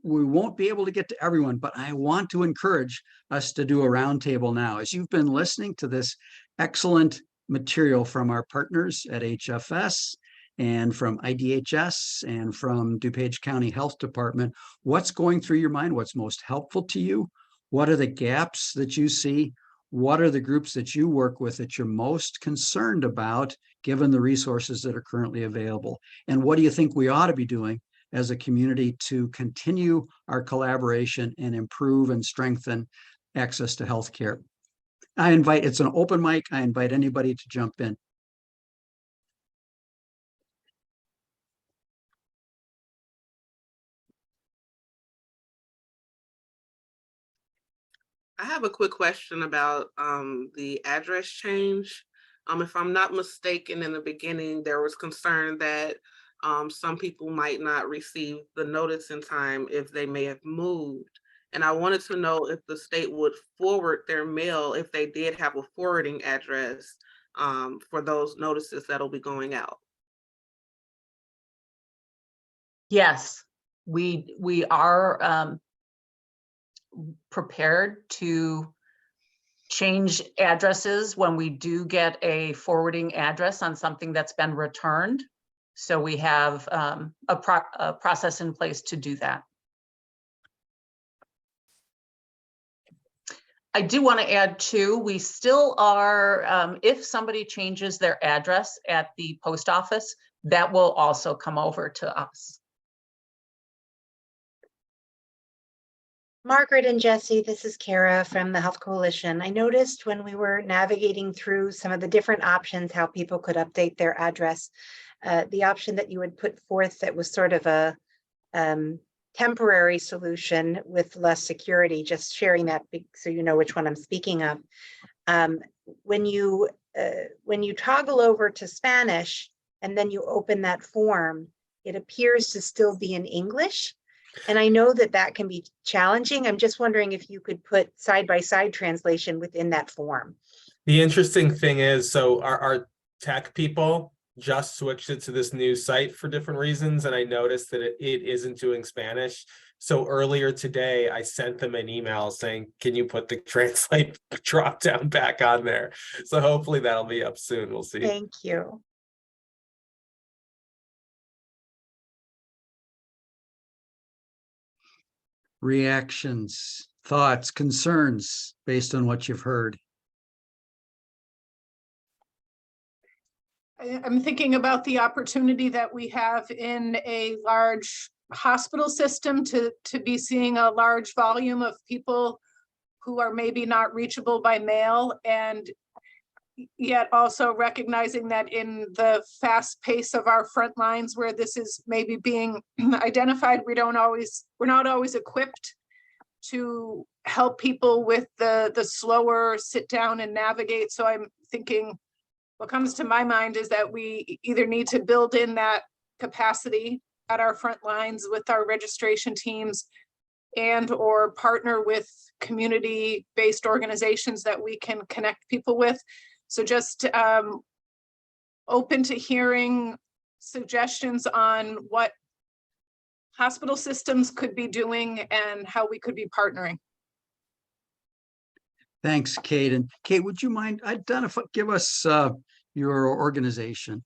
Speaker 2: we won't be able to get to everyone, but I want to encourage us to do a roundtable now. As you've been listening to this excellent material from our partners at HFS and from IDHS and from DuPage County Health Department, what's going through your mind? What's most helpful to you? What are the gaps that you see? What are the groups that you work with that you're most concerned about, given the resources that are currently available? And what do you think we ought to be doing as a community to continue our collaboration and improve and strengthen access to healthcare? It's an open mic. I invite anybody to jump in.
Speaker 6: I have a quick question about the address change. If I'm not mistaken, in the beginning, there was concern that some people might not receive the notice in time if they may have moved. And I wanted to know if the state would forward their mail if they did have a forwarding address for those notices that'll be going out.
Speaker 4: Yes, we are prepared to change addresses when we do get a forwarding address on something that's been returned. So we have a process in place to do that. I do want to add too, we still are, if somebody changes their address at the post office, that will also come over to us.
Speaker 1: Margaret and Jesse, this is Kara from the Health Coalition. I noticed when we were navigating through some of the different options, how people could update their address, the option that you would put forth that was sort of a temporary solution with less security, just sharing that so you know which one I'm speaking of. When you toggle over to Spanish and then you open that form, it appears to still be in English. And I know that that can be challenging. I'm just wondering if you could put side-by-side translation within that form.
Speaker 3: The interesting thing is, so our tech people just switched it to this new site for different reasons, and I noticed that it isn't doing Spanish. So earlier today, I sent them an email saying, can you put the translate drop down back on there? So hopefully that'll be up soon. We'll see.
Speaker 1: Thank you.
Speaker 2: Reactions, thoughts, concerns based on what you've heard.
Speaker 9: I'm thinking about the opportunity that we have in a large hospital system to be seeing a large volume of people who are maybe not reachable by mail, and yet also recognizing that in the fast pace of our front lines where this is maybe being identified, we're not always equipped to help people with the slower sit down and navigate. So I'm thinking, what comes to my mind is that we either need to build in that capacity at our front lines with our registration teams and or partner with community-based organizations that we can connect people with. So just open to hearing suggestions on what hospital systems could be doing and how we could be partnering.
Speaker 2: Thanks, Kate. And Kate, would you mind give us your organization?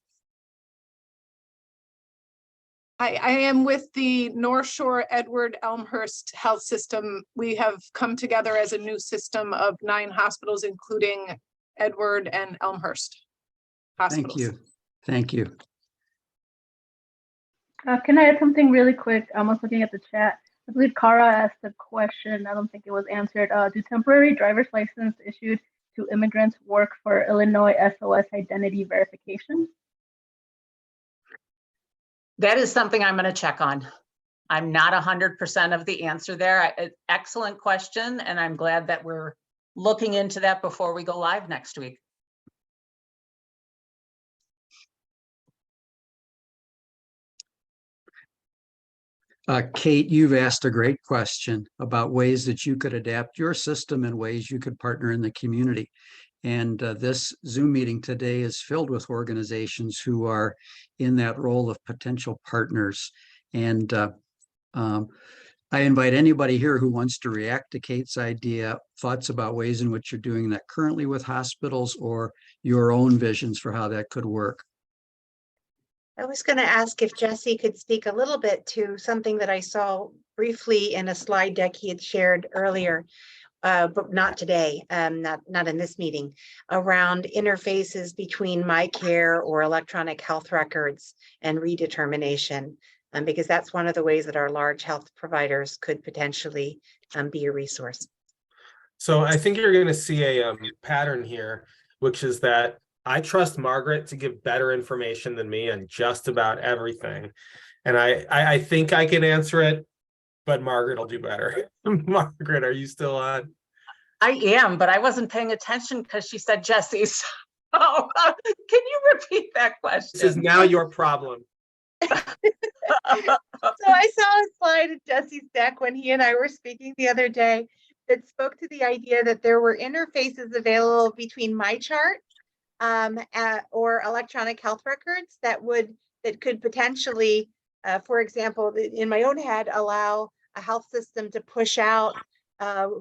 Speaker 9: I am with the North Shore Edward Elmhurst Health System. We have come together as a new system of 9 hospitals, including Edward and Elmhurst hospitals.
Speaker 2: Thank you. Thank you.
Speaker 10: Can I add something really quick? I was looking at the chat. I believe Kara asked a question. I don't think it was answered. Do temporary driver's license issued to immigrants work for Illinois SOS identity verification?
Speaker 4: That is something I'm going to check on. I'm not 100% of the answer there. Excellent question, and I'm glad that we're looking into that before we go live next week.
Speaker 2: Kate, you've asked a great question about ways that you could adapt your system and ways you could partner in the community. And this Zoom meeting today is filled with organizations who are in that role of potential partners. And I invite anybody here who wants to react to Kate's idea, thoughts about ways in which you're doing that currently with hospitals or your own visions for how that could work.
Speaker 1: I was going to ask if Jesse could speak a little bit to something that I saw briefly in a slide deck he had shared earlier, but not today, not in this meeting, around interfaces between MyCare or electronic health records and redetermination, because that's one of the ways that our large health providers could potentially be a resource.
Speaker 3: So I think you're going to see a pattern here, which is that I trust Margaret to give better information than me on just about everything. And I think I can answer it, but Margaret will do better. Margaret, are you still on?
Speaker 4: I am, but I wasn't paying attention because she said Jesse. So can you repeat that question?
Speaker 3: This is now your problem.
Speaker 1: So I saw a slide of Jesse's deck when he and I were speaking the other day that spoke to the idea that there were interfaces available between MyChart or electronic health records that could potentially, for example, in my own head, allow a health system to push out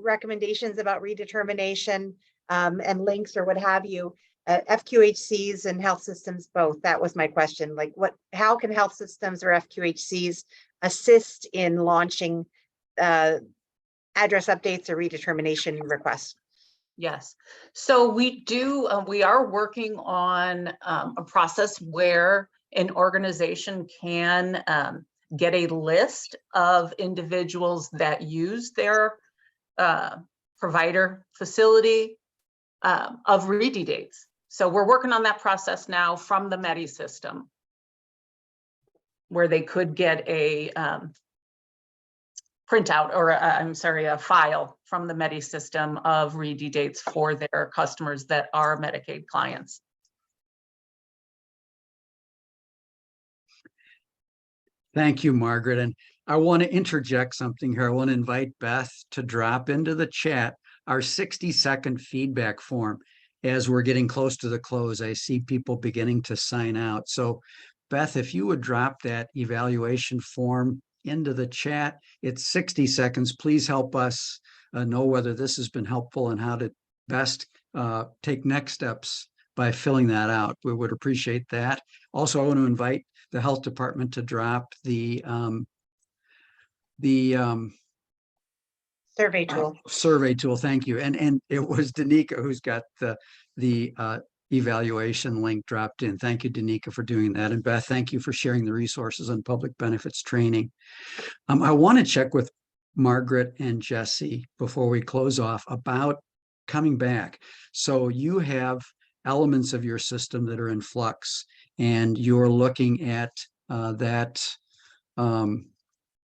Speaker 1: recommendations about redetermination and links or what have you. FQHCs and health systems both. That was my question. Like, how can health systems or FQHCs assist in launching address updates or redetermination requests?
Speaker 4: Yes. So we are working on a process where an organization can get a list of individuals that use their provider facility of REDI dates. So we're working on that process now from the Medi system, where they could get a printout or a file from the Medi system of REDI dates for their customers that are Medicaid clients.
Speaker 2: Thank you, Margaret. And I want to interject something here. I want to invite Beth to drop into the chat our 60-second feedback form. As we're getting close to the close, I see people beginning to sign out. So Beth, if you would drop that evaluation form into the chat, it's 60 seconds. Please help us know whether this has been helpful and how to best take next steps by filling that out. We would appreciate that. Also, I want to invite the health department to drop the
Speaker 1: Survey tool.
Speaker 2: Survey tool. Thank you. And it was Danica who's got the evaluation link dropped in. Thank you, Danica, for doing that. And Beth, thank you for sharing the resources on public benefits training. I want to check with Margaret and Jesse before we close off about coming back. So you have elements of your system that are in flux, and you're looking at that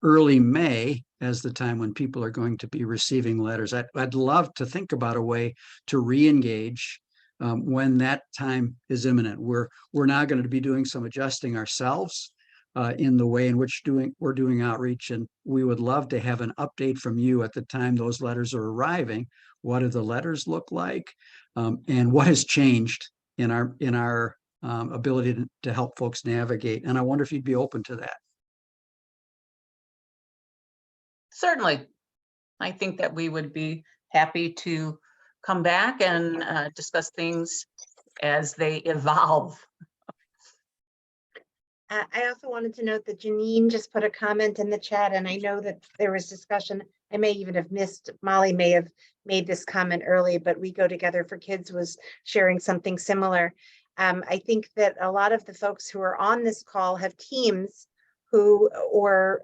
Speaker 2: early May as the time when people are going to be receiving letters. I'd love to think about a way to re-engage when that time is imminent. We're now going to be doing some adjusting ourselves in the way in which we're doing outreach, and we would love to have an update from you at the time those letters are arriving. What do the letters look like, and what has changed in our ability to help folks navigate? And I wonder if you'd be open to that.
Speaker 4: Certainly. I think that we would be happy to come back and discuss things as they evolve.
Speaker 1: I also wanted to note that Janine just put a comment in the chat, and I know that there was discussion. I may even have missed, Molly may have made this comment early, but We Go Together for Kids was sharing something similar. I think that a lot of the folks who are on this call have teams who, or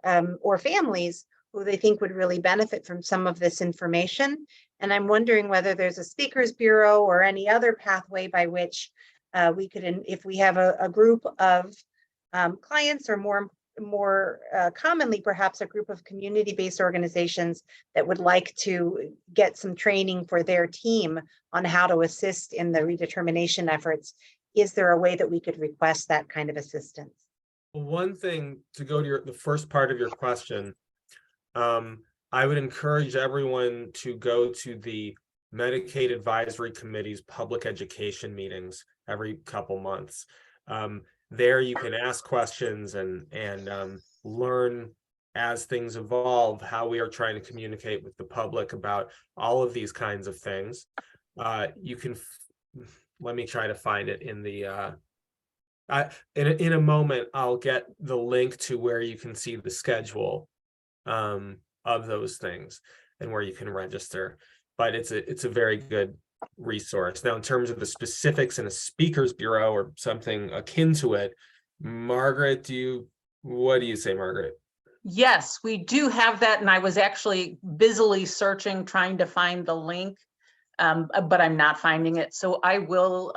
Speaker 1: families who they think would really benefit from some of this information. And I'm wondering whether there's a speakers bureau or any other pathway by which we could, if we have a group of clients, or more commonly, perhaps a group of community-based organizations that would like to get some training for their team on how to assist in the redetermination efforts. Is there a way that we could request that kind of assistance?
Speaker 3: One thing, to go to the first part of your question, I would encourage everyone to go to the Medicaid Advisory Committee's public education meetings every couple months. There you can ask questions and learn as things evolve how we are trying to communicate with the public about all of these kinds of things. You can, let me try to find it in the, in a moment, I'll get the link to where you can see the schedule of those things and where you can register. But it's a very good resource. Now, in terms of the specifics in a speakers bureau or something akin to it, Margaret, what do you say, Margaret?
Speaker 4: Yes, we do have that, and I was actually busily searching, trying to find the link, but I'm not finding it. So I will,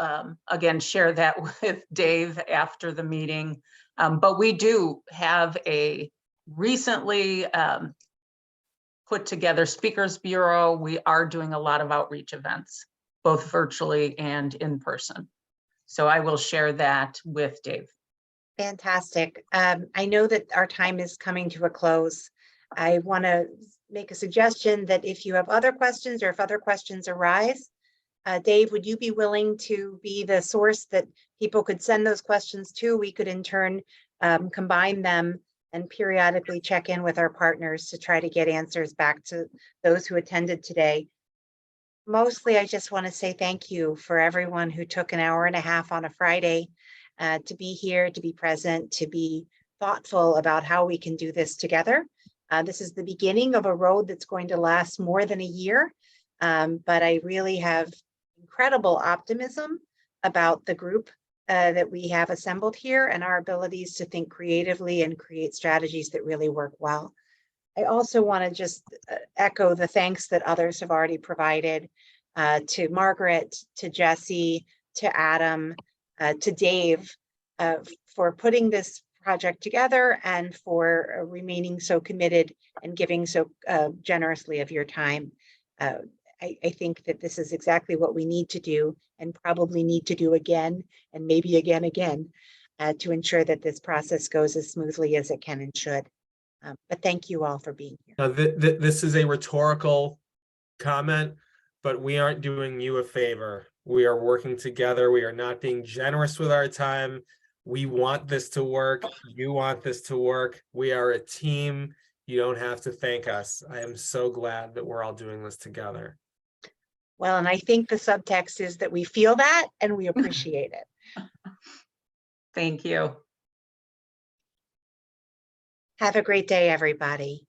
Speaker 4: again, share that with Dave after the meeting. But we do have a recently put together speakers bureau. We are doing a lot of outreach events, both virtually and in person. So I will share that with Dave.
Speaker 1: Fantastic. I know that our time is coming to a close. I want to make a suggestion that if you have other questions, or if other questions arise, Dave, would you be willing to be the source that people could send those questions to? We could in turn combine them and periodically check in with our partners to try to get answers back to those who attended today. Mostly, I just want to say thank you for everyone who took an hour and a half on a Friday to be here, to be present, to be thoughtful about how we can do this together. This is the beginning of a road that's going to last more than a year, but I really have incredible optimism about the group that we have assembled here and our abilities to think creatively and create strategies that really work well. I also want to just echo the thanks that others have already provided to Margaret, to Jesse, to Adam, to Dave, for putting this project together and for remaining so committed and giving so generously of your time. I think that this is exactly what we need to do, and probably need to do again, and maybe again, to ensure that this process goes as smoothly as it can and should. But thank you all for being here.
Speaker 3: Now, this is a rhetorical comment, but we aren't doing you a favor. We are working together. We are not being generous with our time. We want this to work. You want this to work. We are a team. You don't have to thank us. I am so glad that we're all doing this together.
Speaker 1: Well, and I think the subtext is that we feel that and we appreciate it.
Speaker 4: Thank you.
Speaker 1: Have a great day, everybody.